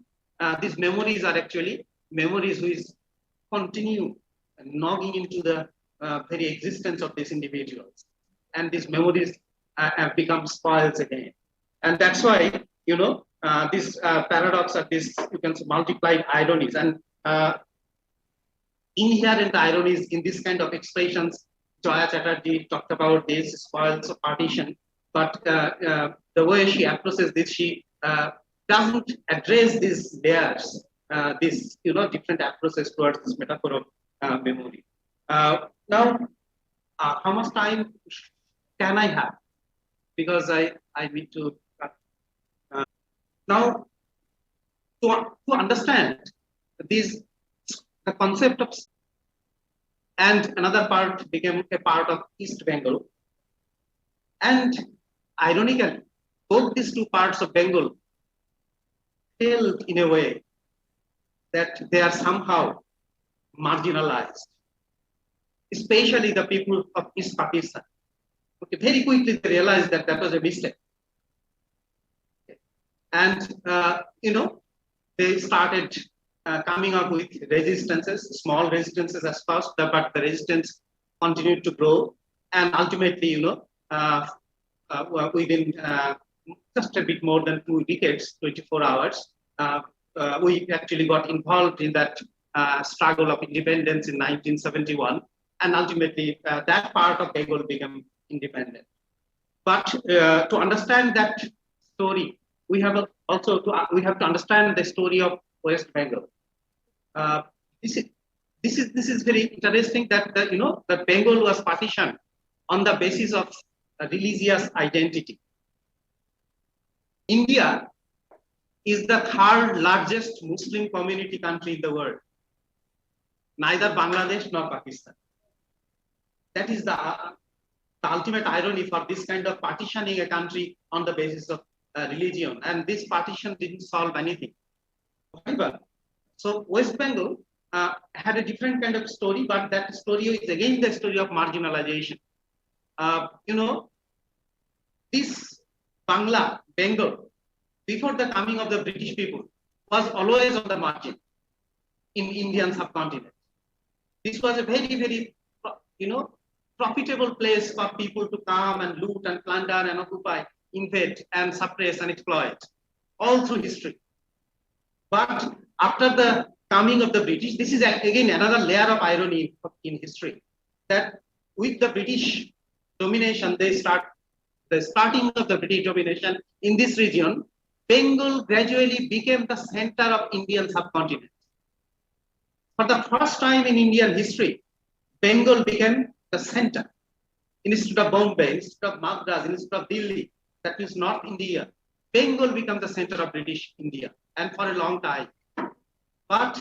these memories are actually memories which continue knogging into the very existence of these individuals. And these memories have become spoils again. And that's why, this paradox of this, you can say, multiplied ironies and inherent ironies in this kind of expressions. Joya Chatterjee talked about this spoils of partition, but the way she approaches this, she doesn't address these layers, these different approaches towards this metaphor of memory. Now, how much time can I have? Because I need to. Now, to understand the concept of, and another part became a part of East Bengal. And ironically, both these two parts of Bengal felt in a way that they are somehow marginalized, especially the people of East Pakistan. Okay, very quickly they realized that that was a mistake. And, they started coming up with resistances, small resistances as first, but the resistance continued to grow. And ultimately, within just a bit more than 2 decades, 24 hours, we actually got involved in that struggle of independence in 1971. And ultimately, that part of Bengal became independent. But to understand that story, we have to understand the story of West Bengal. This is very interesting that that Bengal was partitioned on the basis of religious identity. India is the third largest Muslim community country in the world. Neither Bangladesh nor Pakistan. That is the ultimate irony for this kind of partitioning a country on the basis of religion. And this partition didn't solve anything. However, so West Bengal had a different kind of story, but that story is again the story of marginalization. This Bengal, before the coming of the British people, was always on the margin in Indian subcontinent. This was a very, very, profitable place for people to come and loot and plunder and occupy, invade and suppress and exploit, all through history. But after the coming of the British, this is again another layer of irony in history, that with the British domination, the starting of the British domination in this region, Bengal gradually became the center of Indian subcontinent. For the first time in Indian history, Bengal became the center. Instead of Bombay, instead of Madras, instead of Delhi, that means North India, Bengal became the center of British India, and for a long time. But,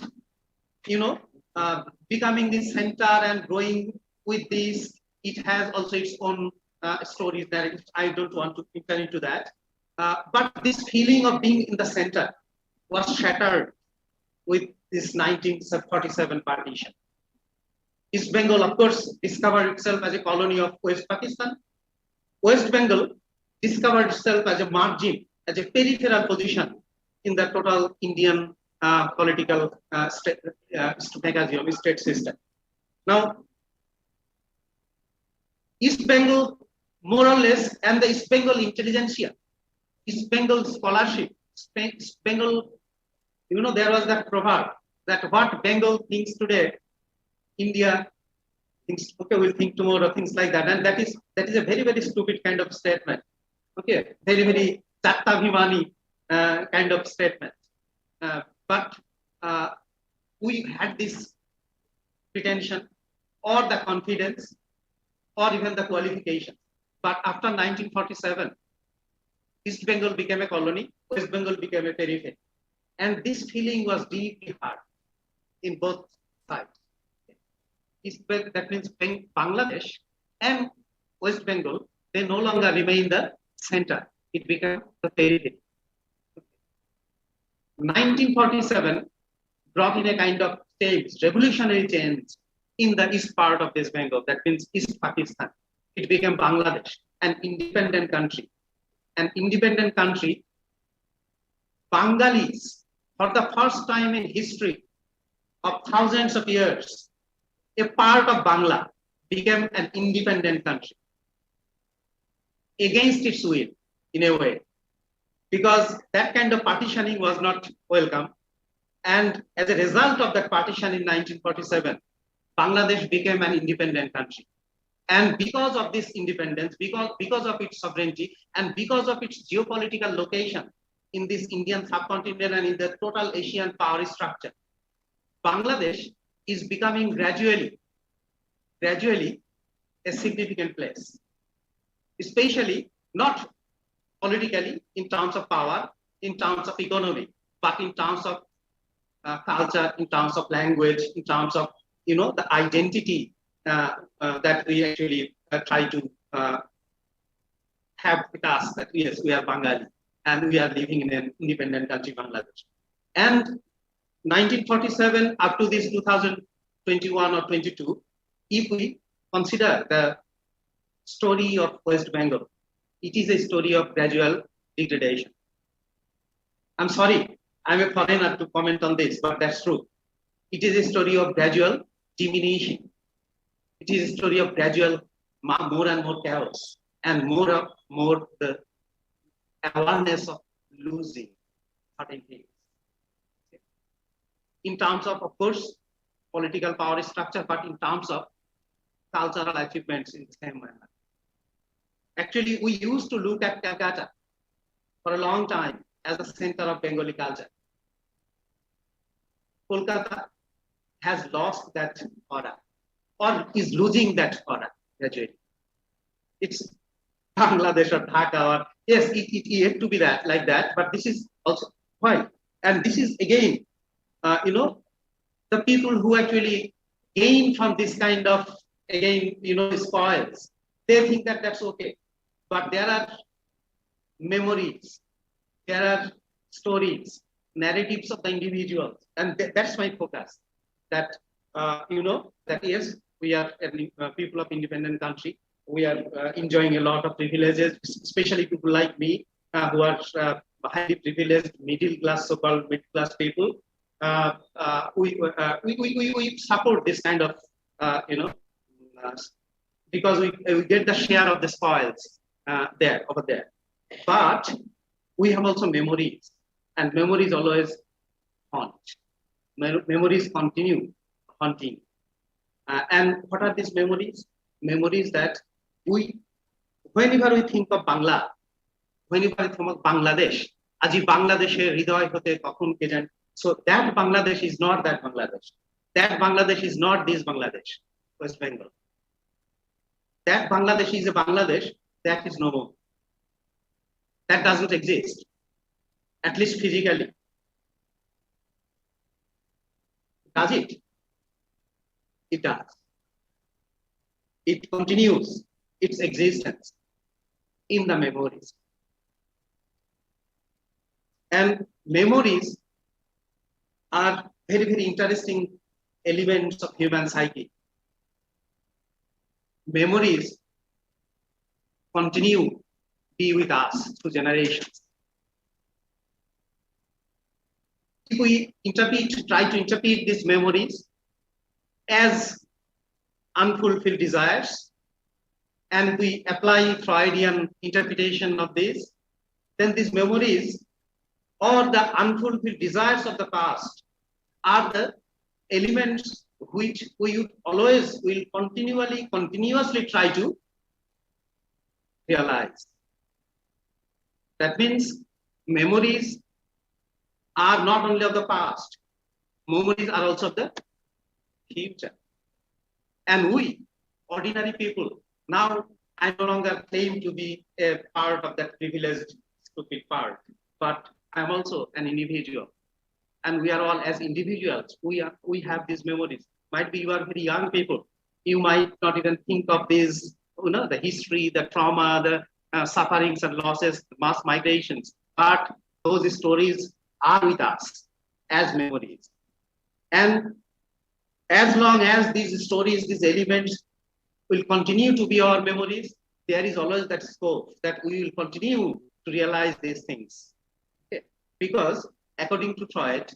becoming the center and growing with this, it has also its own stories that I don't want to enter into that. But this feeling of being in the center was shattered with this 1947 partition. East Bengal, of course, discovered itself as a colony of West Pakistan. West Bengal discovered itself as a margin, as a peripheral position in the total Indian political state system. Now, East Bengal, more or less, and the East Bengal intelligentsia, East Bengal scholarship, East Bengal, there was that proverb that what Bengal thinks today, India thinks, okay, we'll think tomorrow, things like that. And that is a very, very stupid kind of statement. Okay, very, very Chattavimani kind of statement. But we had this pretension or the confidence or even the qualification. But after 1947, East Bengal became a colony, West Bengal became a periphery. And this feeling was deeply hard in both sides. That means Bangladesh and West Bengal, they no longer remain the center. It became the periphery. 1947 brought in a kind of change, revolutionary change in the east part of West Bengal. That means East Pakistan. It became Bangladesh, an independent country. An independent country, Bengalis, for the first time in history of thousands of years, a part of Bangla became an independent country against its will, in a way, because that kind of partitioning was not welcome. And as a result of that partition in 1947, Bangladesh became an independent country. And because of this independence, because of its sovereignty, and because of its geopolitical location in this Indian subcontinent and in the total Asian power structure, Bangladesh is becoming gradually a significant place, especially not politically in terms of power, in terms of economy, but in terms of culture, in terms of language, in terms of the identity that we actually try to have with us, that yes, we are Bengali and we are living in an independent country, Bangladesh. And 1947 up to this 2021 or 22, if we consider the story of West Bengal, it is a story of gradual degradation. I'm sorry, I'm a foreigner to comment on this, but that's true. It is a story of gradual diminution. It is a story of gradual more and more chaos and more the awareness of losing certain things. In terms of course, political power structure, but in terms of cultural achievements in the same manner. Actually, we used to look at Calcutta for a long time as the center of Bengali culture. Kolkata has lost that aura, or is losing that aura gradually. It's Bangladesh or Dhaka, or yes, it had to be that like that, but this is also why. And this is again, the people who actually gain from this kind of spoils, they think that that's okay. But there are memories, there are stories, narratives of the individuals, and that's my focus. That that yes, we are people of independent country. We are enjoying a lot of privileges, especially people like me who are highly privileged, middle class, so-called middle class people. We support this kind of because we get the share of the spoils over there. But we have also memories, and memories always haunt. Memories continue haunting. And what are these memories? Memories that whenever we think of Bangla, whenever we think of Bangladesh, aji Bangladesher hridoy hote kokhon ke jan. So that Bangladesh is not that Bangladesh. That Bangladesh is not this Bangladesh, West Bengal. That Bangladesh is a Bangladesh that is no more. That doesn't exist, at least physically. Does it? It does. It continues its existence in the memories. And memories are very, very interesting elements of human psyche. Memories continue to be with us through generations. If we try to interpret these memories as unfulfilled desires, and we apply Freudian interpretation of this, then these memories or the unfulfilled desires of the past are the elements which we always will continuously try to realize. That means memories are not only of the past, memories are also of the future. And we, ordinary people, now I no longer claim to be a part of that privileged, stupid part, but I'm also an individual. And we are all, as individuals, we have these memories. Might be you are very young people. You might not even think of this, the history, the trauma, the sufferings and losses, the mass migrations. But those stories are with us as memories. And as long as these stories, these elements will continue to be our memories, there is always that scope that we will continue to realize these things. Okay. Because according to Freud,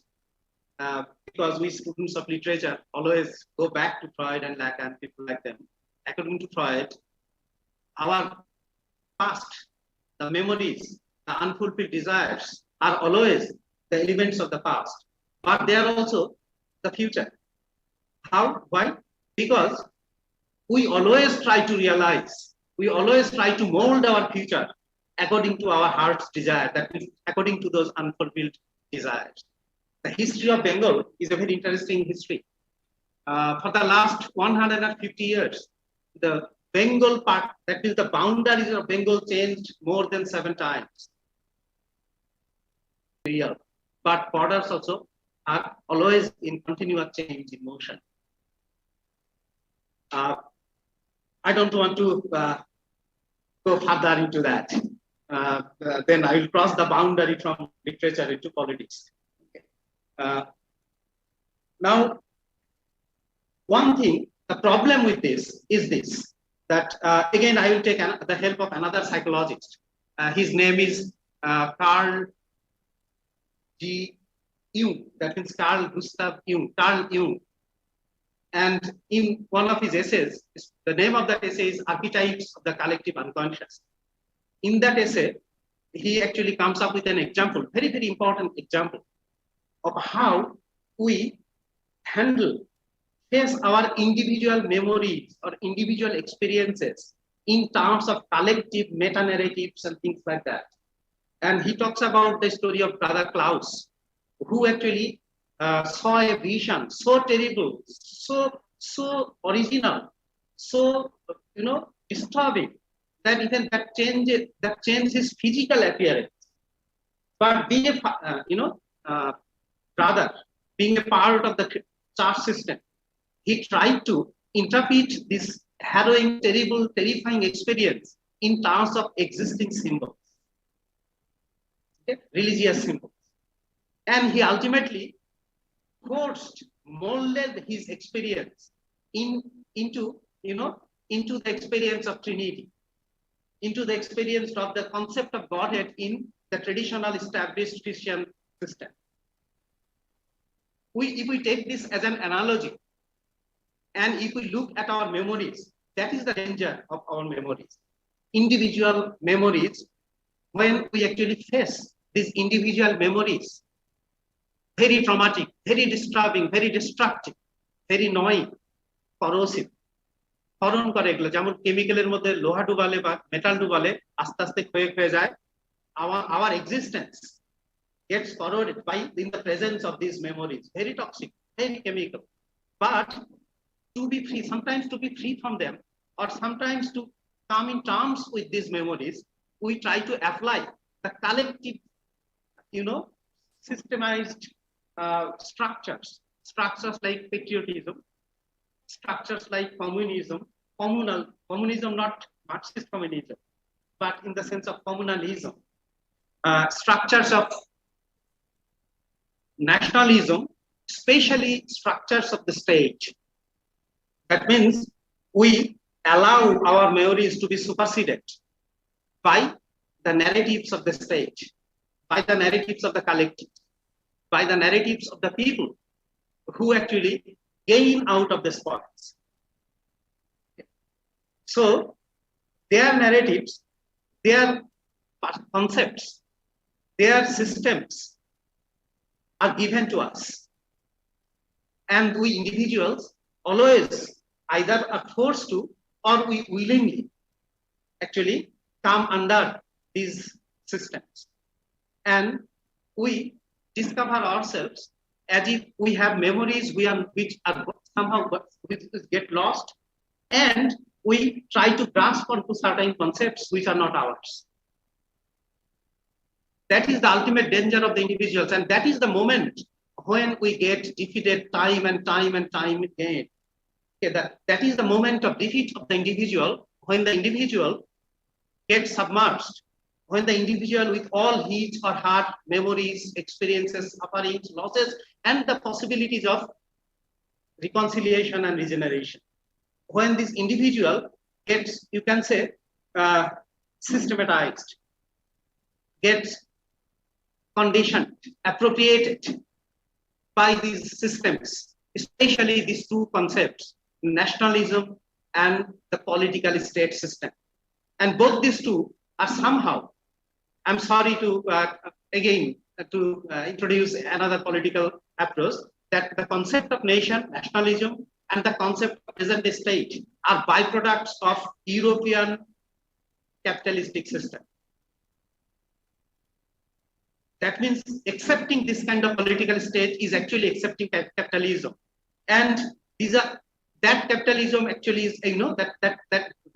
because we students of literature always go back to Freud and Lacan, people like them. According to Freud, our past, the memories, the unfulfilled desires are always the elements of the past, but they are also the future. How? Why? Because we always try to realize, we always try to mold our future according to our heart's desire, that means according to those unfulfilled desires. The history of Bengal is a very interesting history. For the last 150 years, the Bengal part, that means the boundaries of Bengal changed more than 7 times. Real. But borders also are always in continuous change in motion. I don't want to go further into that. Then I will cross the boundary from literature into politics. Okay. Now, one thing, the problem with this is this, that again, I will take the help of another psychologist. His name is Carl G. Jung, that means Carl Gustav Jung, Carl Jung. And in one of his essays, the name of that essay is Archetypes of the Collective Unconscious. In that essay, he actually comes up with an example, very, very important example of how we face our individual memories or individual experiences in terms of collective meta-narratives and things like that. And he talks about the story of Brother Klaus, who actually saw a vision so terrible, so original, so disturbing, that even that changed his physical appearance. But being a brother, being a part of the church system, he tried to interpret this harrowing, terrible, terrifying experience in terms of existing symbols, okay? Religious symbols. And he ultimately molded his experience into the experience of Trinity, into the experience of the concept of Godhead in the traditional established Christian system. If we take this as an analogy, and if we look at our memories, That is the danger of our memories. Individual memories, when we actually face these individual memories, very traumatic, very disturbing, very destructive, very annoying, corrosive. স্মরণ করে এগুলো, যেমন কেমিক্যালের মধ্যে লোহা ডুবালে বা metal ডুবালে আস্তে আস্তে ক্ষয়ে যায়, our existence gets corroded by in the presence of these memories. Very toxic, very chemical. But to be free, sometimes to be free from them, or sometimes to come in terms with these memories, we try to apply the collective, systemized structures like patriotism, structures like communism, not Marxist communism, but in the sense of communalism, structures of nationalism, especially structures of the state. That means we allow our memories to be superseded by the narratives of the state, by the narratives of the collective, by the narratives of the people who actually gain out of the spoils. So their narratives, their concepts, their systems are given to us. And we individuals always either are forced to, or we willingly actually come under these systems. And we discover ourselves as if we have memories which are somehow get lost, and we try to grasp onto certain concepts which are not ours. That is the ultimate danger of the individuals, and that is the moment when we get defeated time and time again. Okay, that is the moment of defeat of the individual, when the individual gets submerged, when the individual with all his or her memories, experiences, sufferings, losses, and the possibilities of reconciliation and regeneration. When this individual gets, you can say, systematized, gets conditioned, appropriated by these systems, especially these two concepts, nationalism and the political state system. And both these two are somehow, I'm sorry to introduce another political approach, that the concept of nation, nationalism, and the concept of present state are byproducts of European capitalistic system. That means accepting this kind of political state is actually accepting capitalism. And that capitalism actually is, that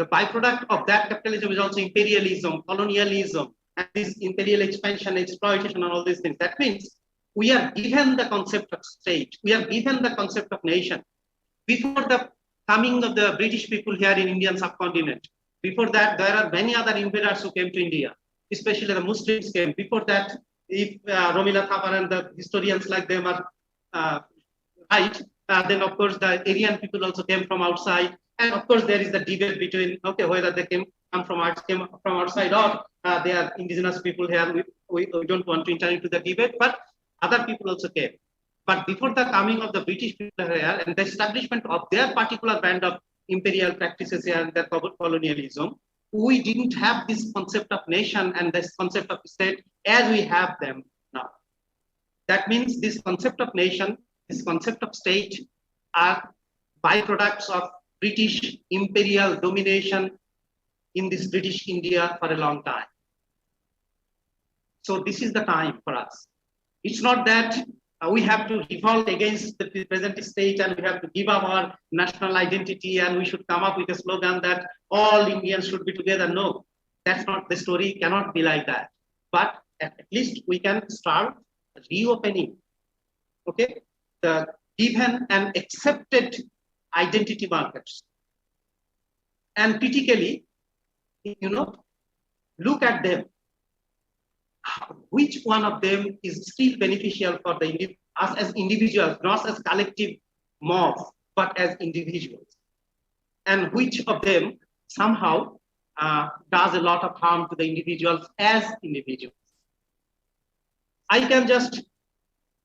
the byproduct of that capitalism is also imperialism, colonialism, and this imperial expansion, exploitation, and all these things. That means we are given the concept of state, we are given the concept of nation. Before the coming of the British people here in Indian subcontinent, before that, there are many other invaders who came to India, especially the Muslims came. Before that, if Romila Thapar and the historians like them are right, then of course the Aryan people also came from outside. And of course there is the debate between, okay, whether they came from outside or they are indigenous people here. We don't want to enter into the debate, but other people also came. But before the coming of the British people here and the establishment of their particular band of imperial practices here and their colonialism, we didn't have this concept of nation and this concept of state as we have them now. That means this concept of nation, this concept of state are byproducts of British imperial domination in this British India for a long time. So this is the time for us. It's not that we have to revolt against the present state and we have to give up our national identity and we should come up with a slogan that all Indians should be together. No, that's not the story. It cannot be like that. But at least we can start reopening, okay, the given and accepted identity markers. And critically, look at them. Which one of them is still beneficial for us as individuals, not as collective mobs, but as individuals? And which of them somehow does a lot of harm to the individuals as individuals? I can just,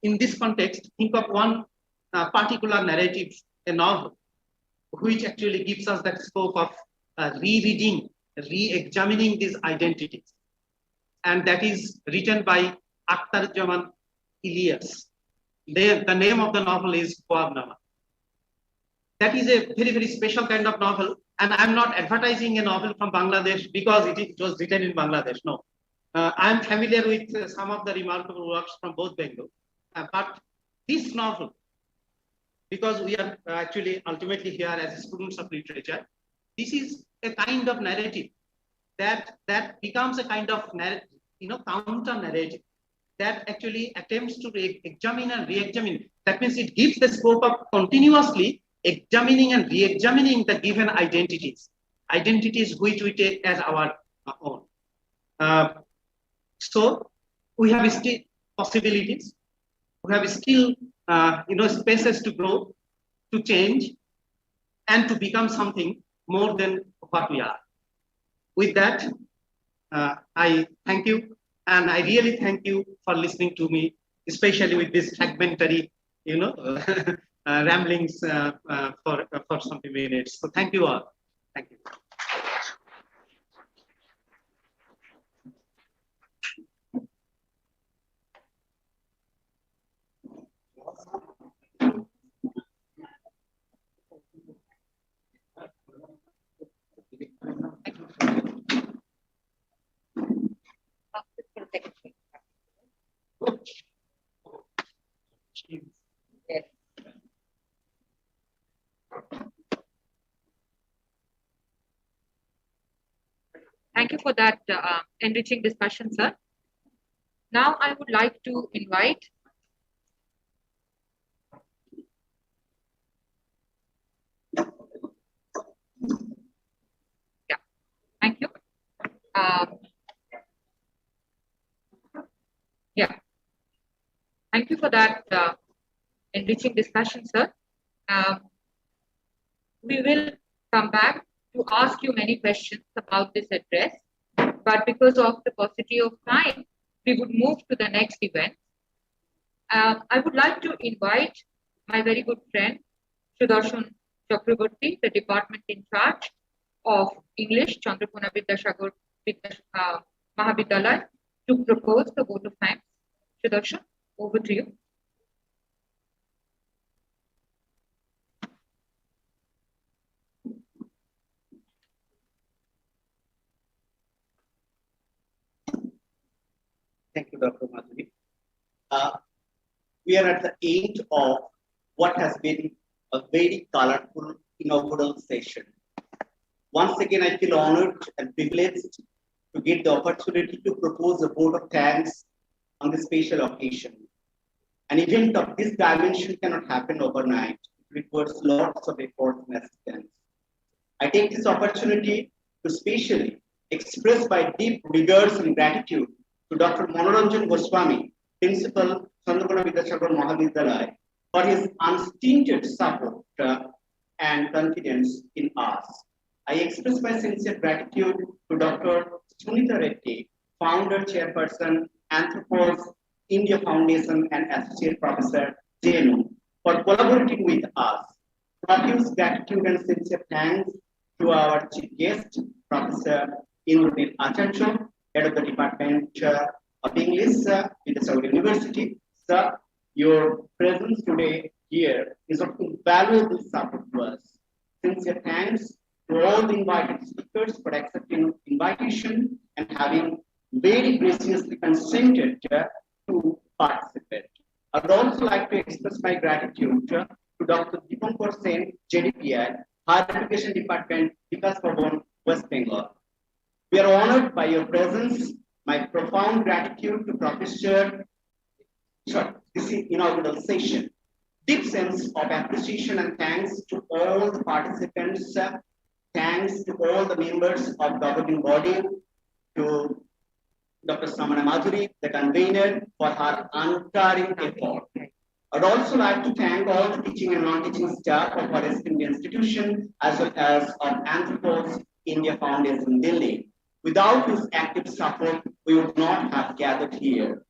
in this context, think of one particular narrative, a novel, which actually gives us that scope of rereading, re-examining these identities. And that is written by Akhtar Jaman Ilyas. The name of the novel is Khwabnama. That is a very, very special kind of novel. And I'm not advertising a novel from Bangladesh because it was written in Bangladesh. No. I'm familiar with some of the remarkable works from both Bengal. But this novel, because we are actually ultimately here as students of literature, this is a kind of narrative that becomes a kind of narrative, counter narrative that actually attempts to examine and re-examine. That means it gives the scope of continuously examining and re-examining the given identities which we take as our own. So we have still possibilities. We have still, spaces to grow, to change, and to become something more than what we are. With that, I thank you, and I really thank you for listening to me, especially with this fragmentary, ramblings for some minutes. So thank you all. Thank you. Yes. Thank you for that enriching discussion, sir. Now I would like to invite thank you. Thank you for that enriching discussion, sir. We will come back to ask you many questions about this address, but because of the paucity of time, we would move to the next event. I would like to invite my very good friend, Sudarshan Chakraborty, the department in charge of English, Chandrakona Vidyasagar Mahavidyalaya, to propose the vote of thanks. Sudarshan, over to you. Thank you, Dr. Madhuri. We are at the end of what has been a very colorful inaugural session. Once again, I feel honored and privileged to get the opportunity to propose a vote of thanks on this special occasion. An event of this dimension cannot happen overnight. It requires lots of effort and assistance. I take this opportunity to specially express my deep regards and gratitude to Dr. Manoranjan Goswami, Principal, Chandrakona Vidyasagar Mahavidyalaya, for his unstinted support and confidence in us. I express my sincere gratitude to Dr. Sunita Reddy, Founder, Chairperson, Anthropos India Foundation, and Associate Professor, JNU, for collaborating with us. Profuse gratitude and sincere thanks to our Chief Guest, Professor Indranil Acharya, Head of the Department of English, Vidyasagar University. Sir, your presence today here is of invaluable support to us. Sincere thanks to all the invited speakers for accepting invitation and having very graciously consented to participate. I would also like to express my gratitude to Dr. Dipankar Sen, JDPI, Higher Education Department, Vikas Bhavan, West Bengal. We are honored by your presence. My profound gratitude to Professor. This inaugural session. Deep sense of appreciation and thanks to all the participants. Thanks to all the members of governing body, to Dr. Samana Madhuri, the convener, for her untiring effort. I'd also like to thank all the teaching and non-teaching staff of our esteemed institution, as well as of Anthropos India Foundation, Delhi. Without whose active support, we would not have gathered here.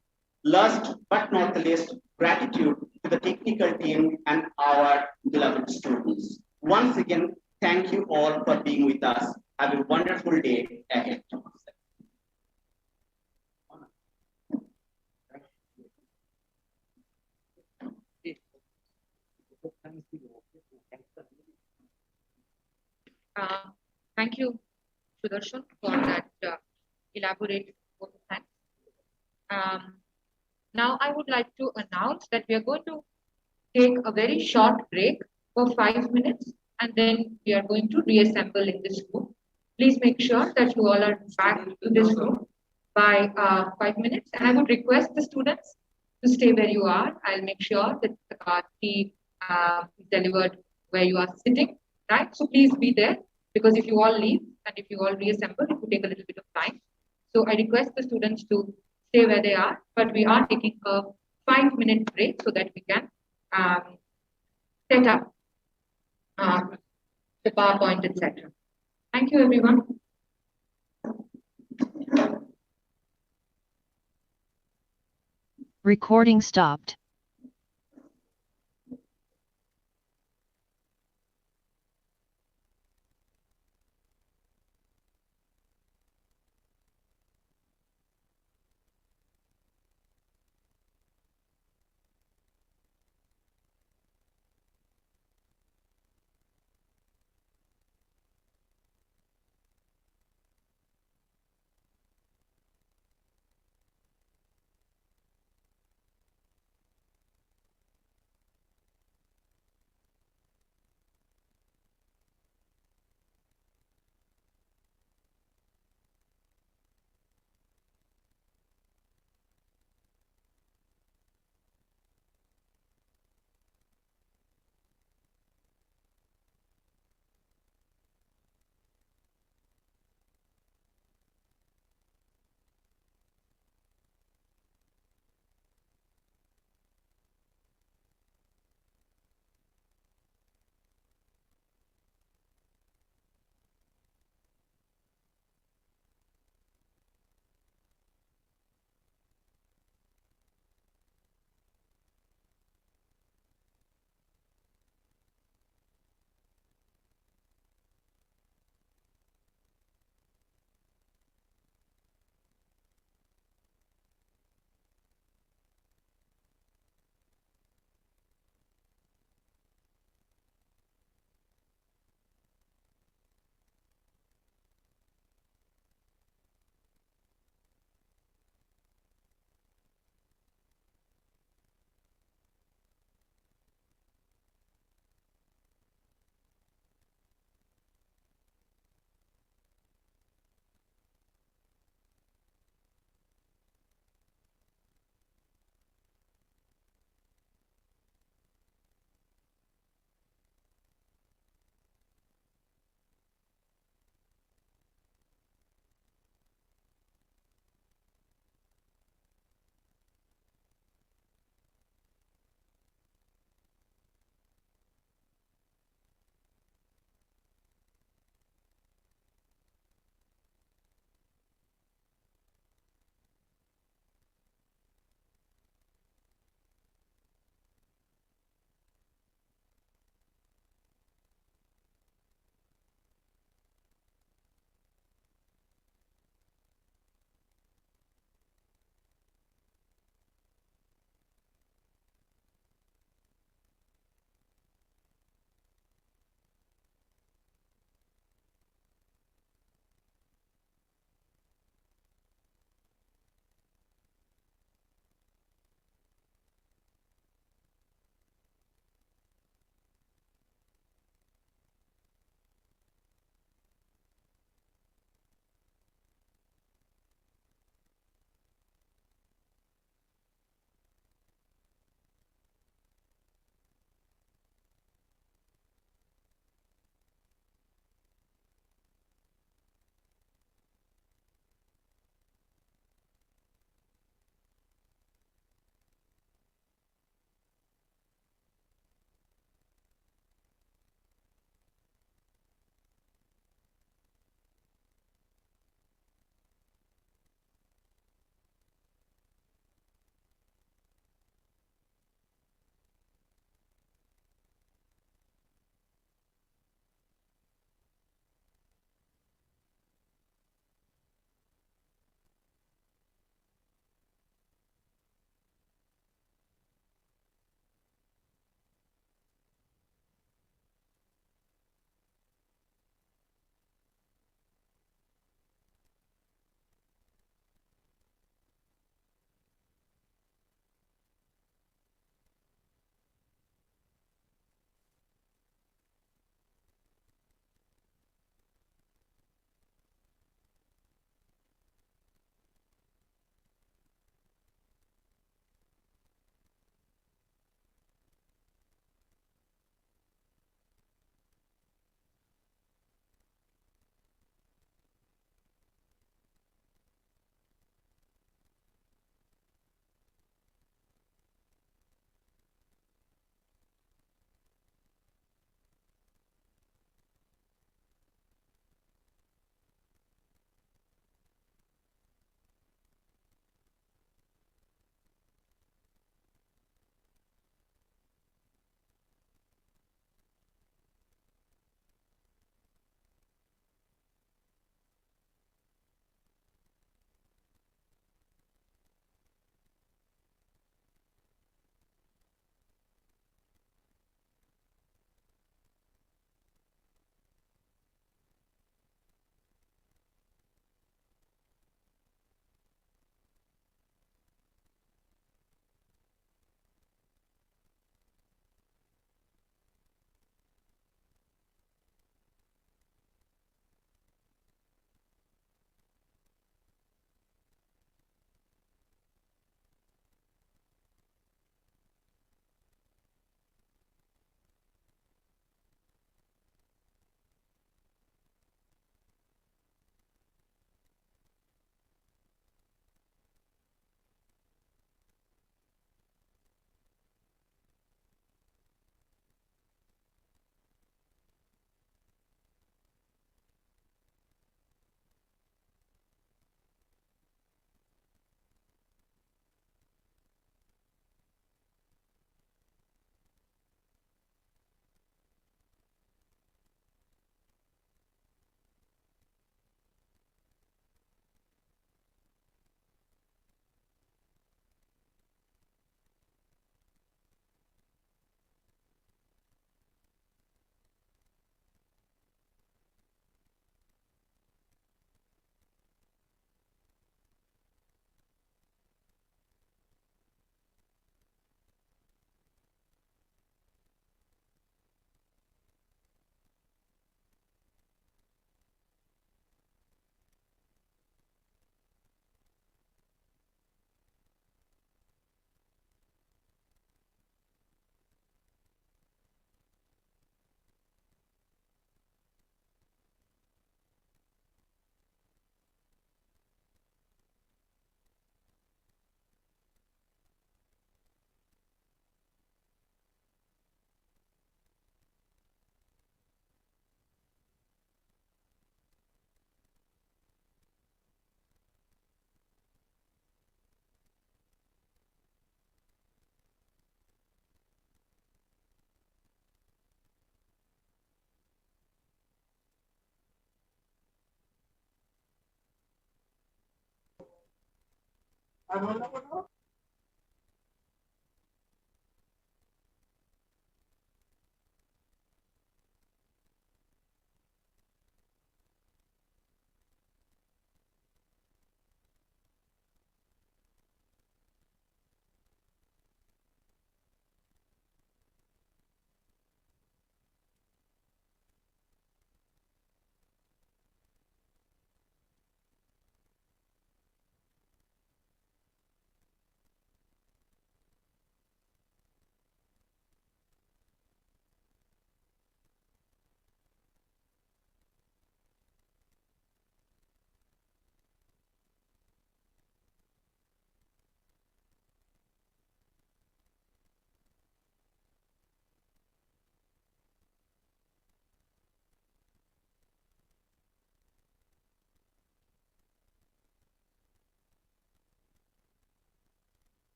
Last but not the least, gratitude to the technical team and our beloved students. Once again, thank you all for being with us. Have a wonderful day ahead. Thank you, Sudarshan, for that elaborate vote of thanks. Now I would like to announce that we are going to take a very short break for 5 minutes, and then we are going to reassemble in this room. Please make sure that you all are back to this room by 5 minutes. And I would request the students to stay where you are. I'll make sure that the tea is delivered where you are sitting, right? So please be there, because if you all leave and if you all reassemble, it will take a little bit of time. So I request the students to stay where they are, but we are taking a 5-minute break so that we can set up the PowerPoint, etc. Thank you, everyone. Recording stopped.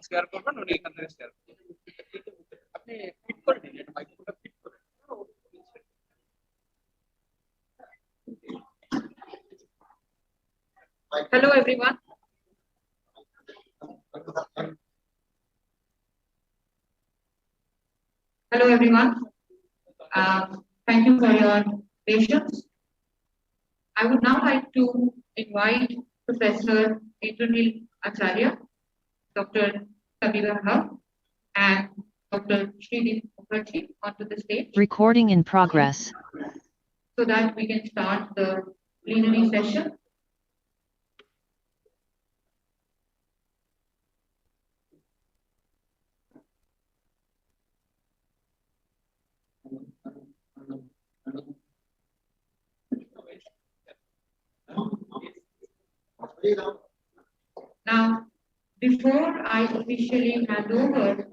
Share করবেন উনি এখান থেকে share করবেন আপনি fit করে নিন এটা মাইক্রোফোনটা ফিট করে Hello everyone. Hello everyone. Thank you for your patience. I would now like to invite Professor Indranil Acharya, Dr. Kabira Haq, and Dr. Sridip Mukherjee onto the stage Recording in progress. so that we can start the plenary session. Now, before I officially hand over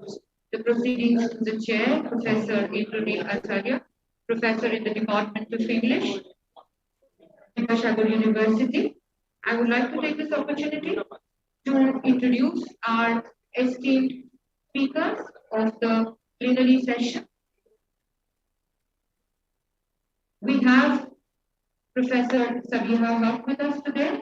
the proceedings to the chair, Professor Indranil Acharya, professor in the Department of English, Sagar University, I would like to take this opportunity to introduce our esteemed speakers of the plenary session. We have Professor Sabiha Haq with us today.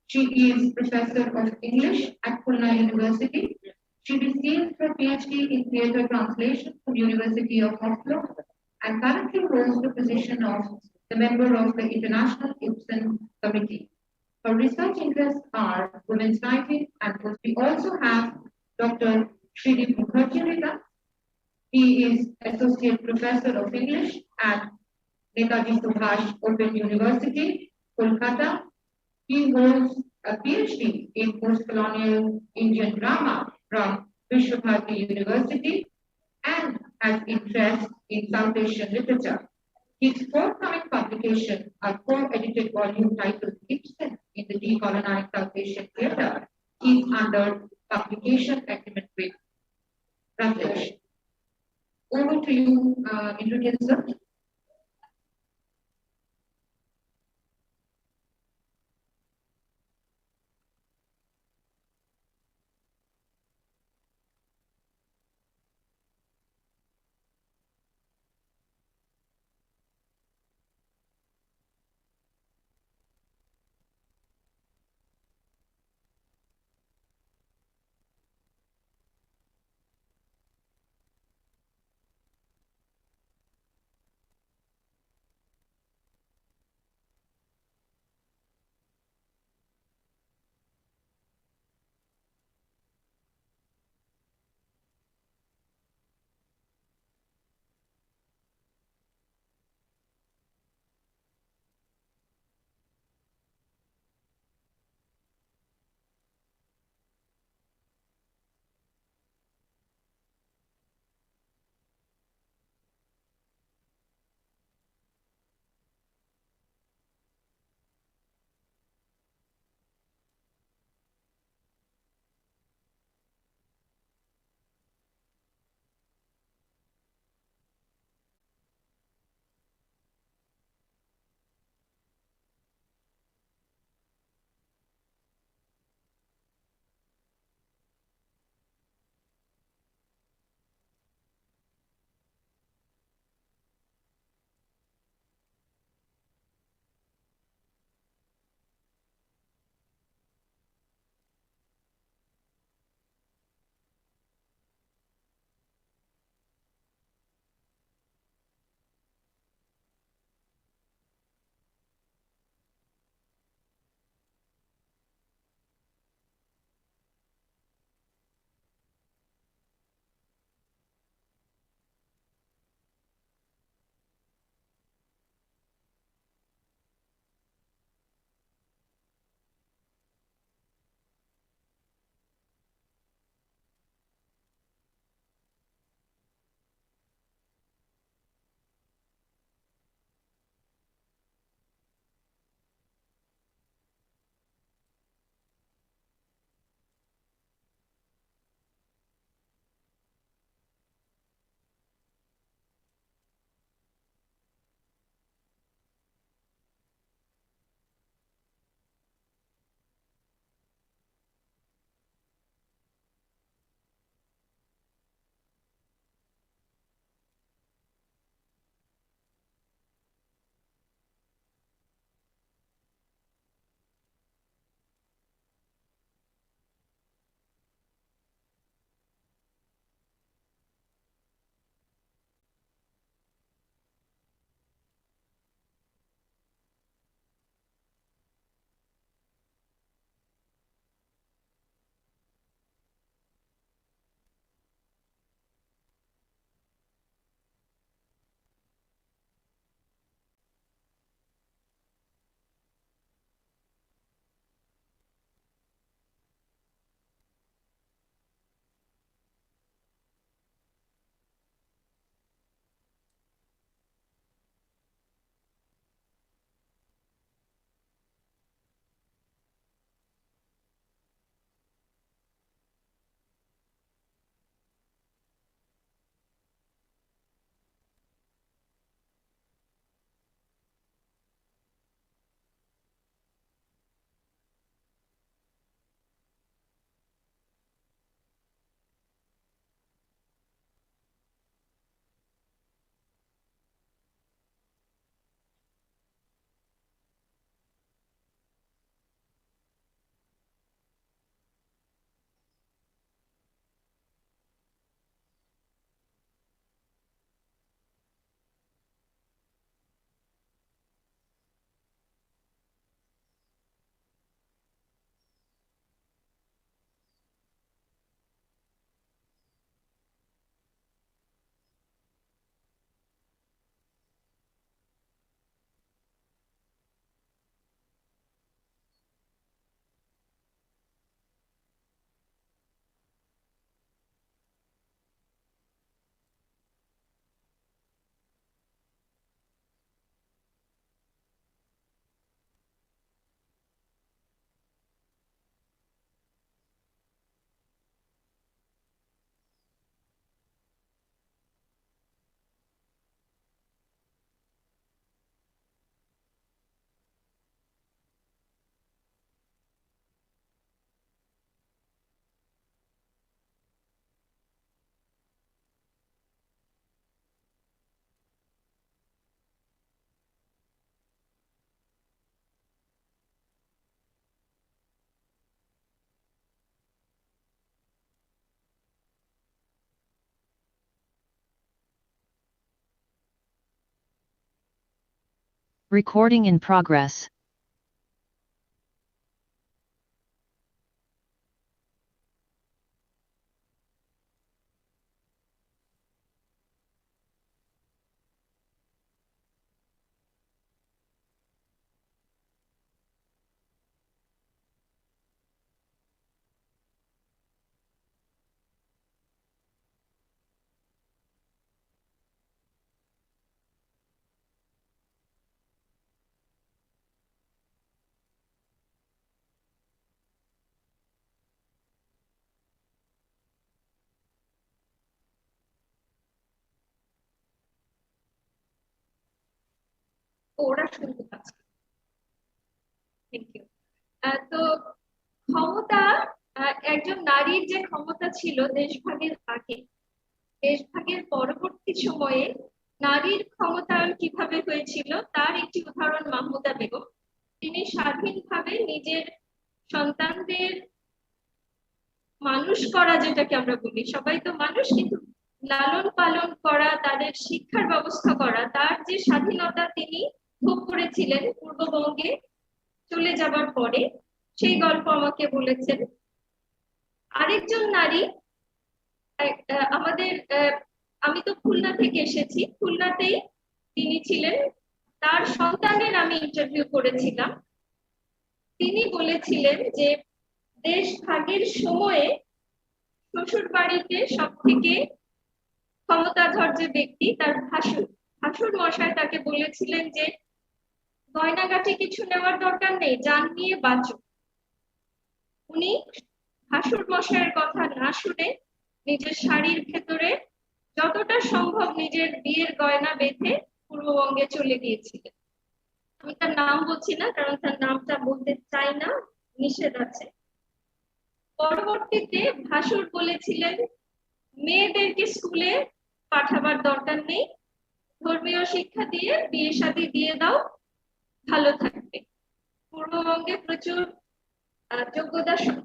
She is Professor of English at Pune University. She received her PhD in Theatre Translation from University of Oslo and currently holds the position of the member of the International Ibsen Committee. Her research interests are women's writing, and we also have Dr. Sridip Mukherjee with us. He is Associate Professor of English at Netaji Subhash Open University, Kolkata. He holds a PhD in post-colonial Indian drama from Vishwabharati University and has interest in South Asian literature. His forthcoming publication, a co-edited volume titled Ibsen in the Decolonized South Asian Theatre, is under publication agreement with Rajesh. Over to you, Indranil sir. Recording in progress. ওরা শুনতে পাচ্ছে। Thank you. তো ক্ষমতা, একজন নারীর যে ক্ষমতা ছিল দেশভাগের আগে, দেশভাগের পরবর্তী সময়ে নারীর ক্ষমতায়ন কিভাবে হয়েছিল তার একটি উদাহরণ মাহমুদা বেগম। তিনি স্বাধীনভাবে নিজের সন্তানদের মানুষ করা, যেটাকে আমরা বলি, সবাই তো মানুষ, কিন্তু লালন পালন করা, তাদের শিক্ষার ব্যবস্থা করা, তার যে স্বাধীনতা তিনি ভোগ করেছিলেন পূর্ববঙ্গে চলে যাবার পরে, সেই গল্প আমাকে বলেছেন। আরেকজন নারী, আমাদের আমি তো খুলনা থেকে এসেছি, খুলনাতেই তিনি ছিলেন, তার সন্তানের আমি ইন্টারভিউ করেছিলাম। তিনি বলেছিলেন যে দেশ ভাগের সময়ে শ্বশুর বাড়িতে সব থেকে ক্ষমতাধর যে ব্যক্তি তার ভাসুর, ভাসুর মশাই তাকে বলেছিলেন যে গয়নাগাটি কিছু নেওয়ার দরকার নেই, যান নিয়ে বাঁচো। উনি ভাসুর মশাইয়ের কথা না শুনে নিজের শাড়ির ভেতরে যতটা সম্ভব নিজের বিয়ের গয়না বেঁধে পূর্ববঙ্গে চলে গিয়েছিলেন। আমি তার নাম বলছি না, কারণ তার নামটা বলতে চাই না, নিষেধ আছে। পরবর্তীতে ভাসুর বলেছিলেন মেয়েদেরকে স্কুলে পাঠাবার দরকার নেই, ধর্মীয় শিক্ষা দিয়ে বিয়ে শাদী দিয়ে দাও, ভালো থাকবে। পূর্ববঙ্গে প্রচুর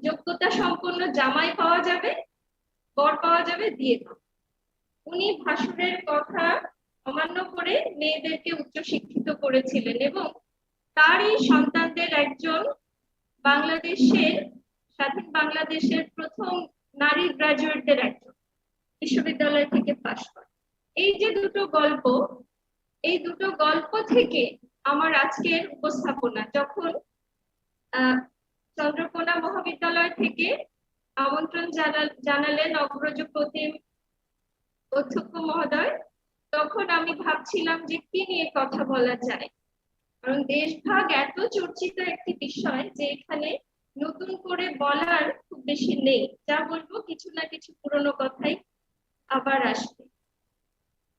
যোগ্যতা সম্পন্ন জামাই পাওয়া যাবে, বর পাওয়া যাবে, দিয়ে দাও। উনি ভাসুরের কথা অমান্য করে মেয়েদেরকে উচ্চশিক্ষিত করেছিলেন এবং তারই সন্তানদের একজন বাংলাদেশের, স্বাধীন বাংলাদেশের প্রথম নারী গ্রাজুয়েটদের একজন, বিশ্ববিদ্যালয় থেকে পাশ করে। এই যে দুটো গল্প, এই দুটো গল্প থেকে আমার আজকের উপস্থাপনা, যখন চন্দ্রকোনা মহাবিদ্যালয় থেকে আমন্ত্রণ জানালেন অগ্রজ প্রতিম অধ্যক্ষ মহোদয়, তখন আমি ভাবছিলাম যে কি নিয়ে কথা বলা যায়, কারণ দেশভাগ এত চর্চিত একটি বিষয় যে এখানে নতুন করে বলার খুব বেশি নেই। যা বলবো কিছু না কিছু পুরনো কথাই আবার আসবে।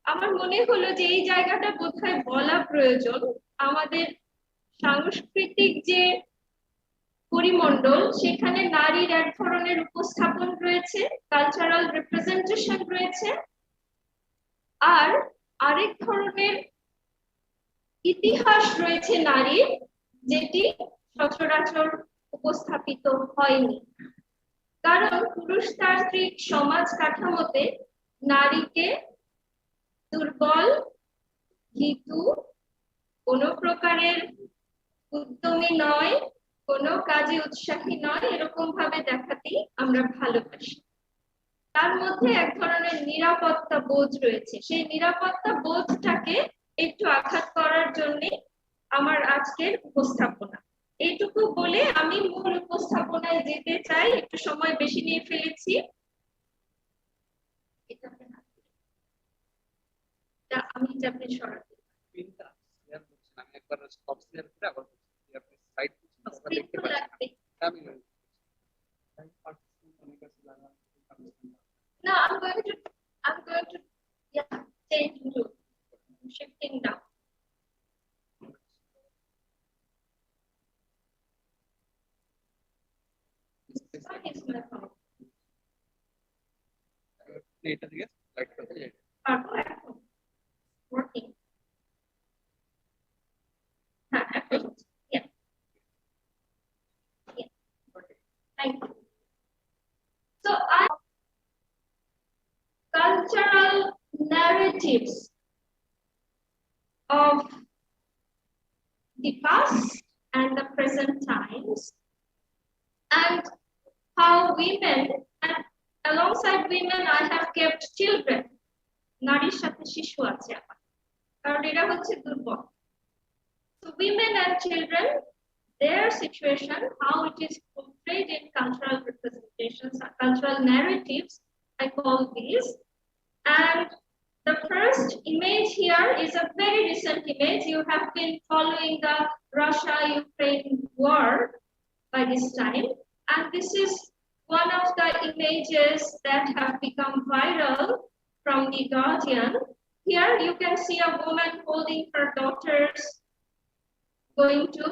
আমার মনে হলো যে এই জায়গাটা বোধহয় বলা প্রয়োজন। আমাদের সাংস্কৃতিক যে পরিমণ্ডল, সেখানে নারীর এক ধরনের উপস্থাপন রয়েছে, কালচারাল রিপ্রেজেন্টেশন রয়েছে, আর আরেক ধরনের ইতিহাস রয়েছে নারীর, যেটি সচরাচর উপস্থাপিত হয়নি। কারণ পুরুষতান্ত্রিক সমাজ কাঠামোতে নারীকে দুর্বল, ভীতু, কোনো প্রকারের উদ্যমী নয়, কোনো কাজে উৎসাহী নয়, এরকম ভাবে দেখাতেই আমরা ভালোবাসি। তার মধ্যে এক ধরনের নিরাপত্তা বোধ রয়েছে। সেই নিরাপত্তা বোধটাকে একটু আঘাত করার জন্য আমার আজকের উপস্থাপনা। এইটুকু বলে আমি মূল উপস্থাপনায় যেতে চাই। একটু সময় বেশি নিয়ে ফেলেছি। আমি যাতে সরাতে No, I'm going to change to shifting down. Is my phone. Later, yes, like Working. Yeah. Yeah. Thank you. So cultural narratives of the past and the present times, and how women, and alongside women, I have kept children. নারীর সাথে শিশু আছে আমার, কারণ এরা হচ্ছে দুর্বল. So women and children, their situation, how it is portrayed in cultural representations, cultural narratives, I call these. And the first image here is a very recent image. You have been following the Russia-Ukraine war by this time. And this is one of the images that have become viral from The Guardian. Here you can see a woman holding her daughters going to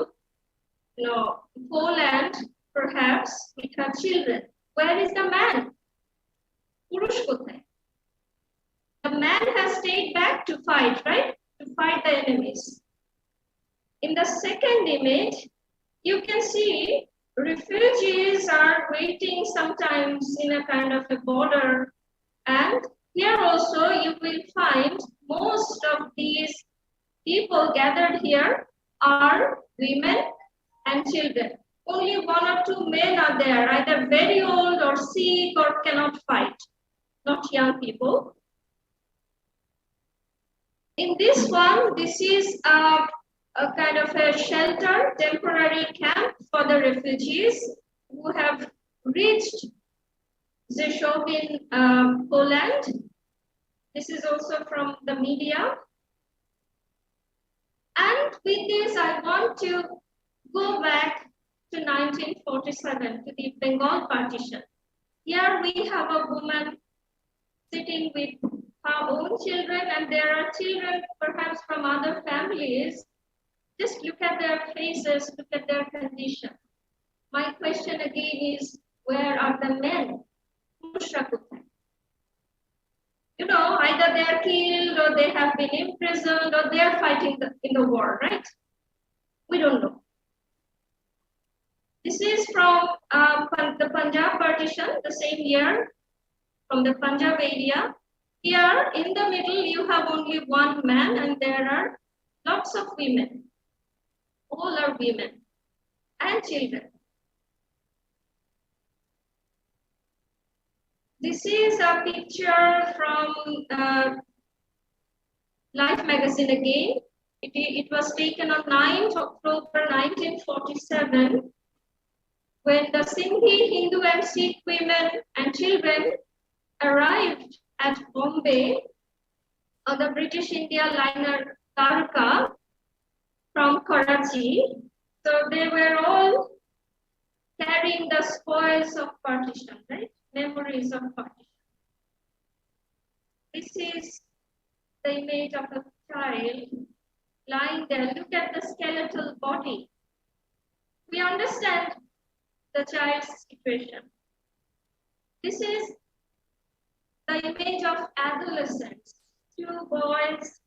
Poland, perhaps, with her children. Where is the man? Purush kothay? The man has stayed back to fight, right? To fight the enemies. In the second image, you can see refugees are waiting sometimes in a kind of a border. And here also you will find most of these people gathered here are women and children. Only one or two men are there, either very old or sick or cannot fight, not young people. In this one, this is a kind of a shelter, temporary camp for the refugees who have reached Rzeszów in Poland. This is also from the media. And with this, I want to go back to 1947, to the Bengal partition. Here we have a woman sitting with her own children, and there are children perhaps from other families. Just look at their faces, look at their condition. My question again is, where are the men? You know, either they're killed or they have been imprisoned or they're fighting in the war, right? We don't know. This is from the Punjab partition, the same year, from the Punjab area. Here in the middle, you have only one man and there are lots of women. All are women and children. This is a picture from Life magazine again. It was taken on 9th October 1947 when the Sindhi, Hindu and Sikh women and children arrived at Bombay on the British India liner Tarka from Karachi. So they were all carrying the spoils of partition, right? Memories of partition. This is the image of a child lying there. Look at the skeletal body. We understand the child's situation. This is the image of adolescents, two boys,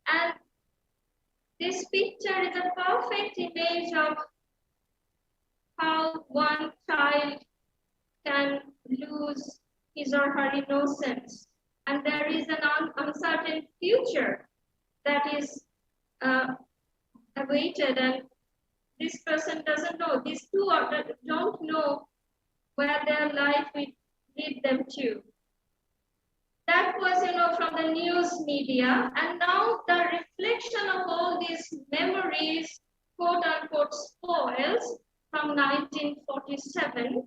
and this picture is a perfect image of how one child can lose his or her innocence. And there is an uncertain future that is awaited, and this person doesn't know. These two don't know where their life will lead them to. That was, from the news media. And now the reflection of all these memories, quote unquote, spoils from 1947.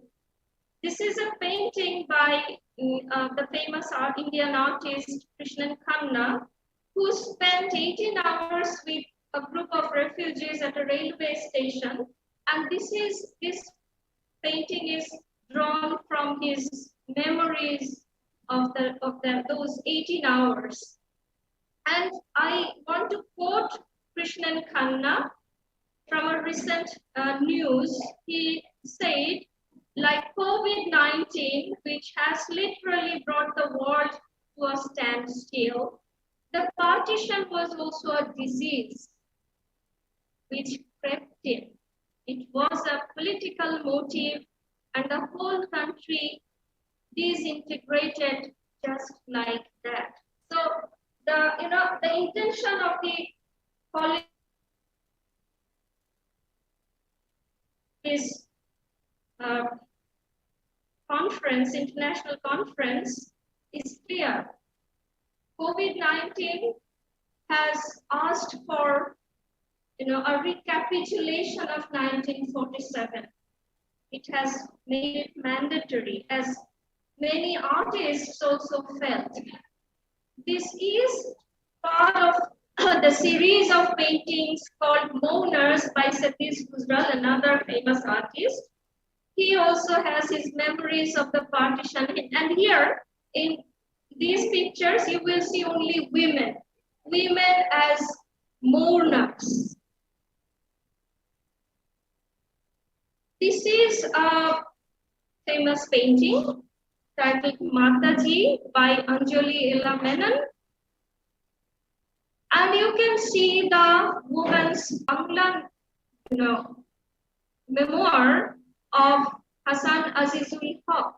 This is a painting by the famous Indian artist Krishnan Khanna, who spent 18 hours with a group of refugees at a railway station. And this painting is drawn from his memories of those 18 hours. And I want to quote Krishnan Khanna from a recent news. He said, like COVID-19, which has literally brought the world to a standstill, the partition was also a disease which crept in. It was a political motive, and the whole country disintegrated just like that. So the intention of the college this conference, international conference, is clear. COVID-19 has asked for, a recapitulation of 1947. It has made it mandatory, as many artists also felt. This is part of the series of paintings called Mourners by Satish Gujral, another famous artist. He also has his memories of the partition. And here, in these pictures, you will see only women as mourners. This is a famous painting titled Mataji by Anjali Ella Menon. And you can see the woman's Bangla, memoir of Hassan Azizul Haq.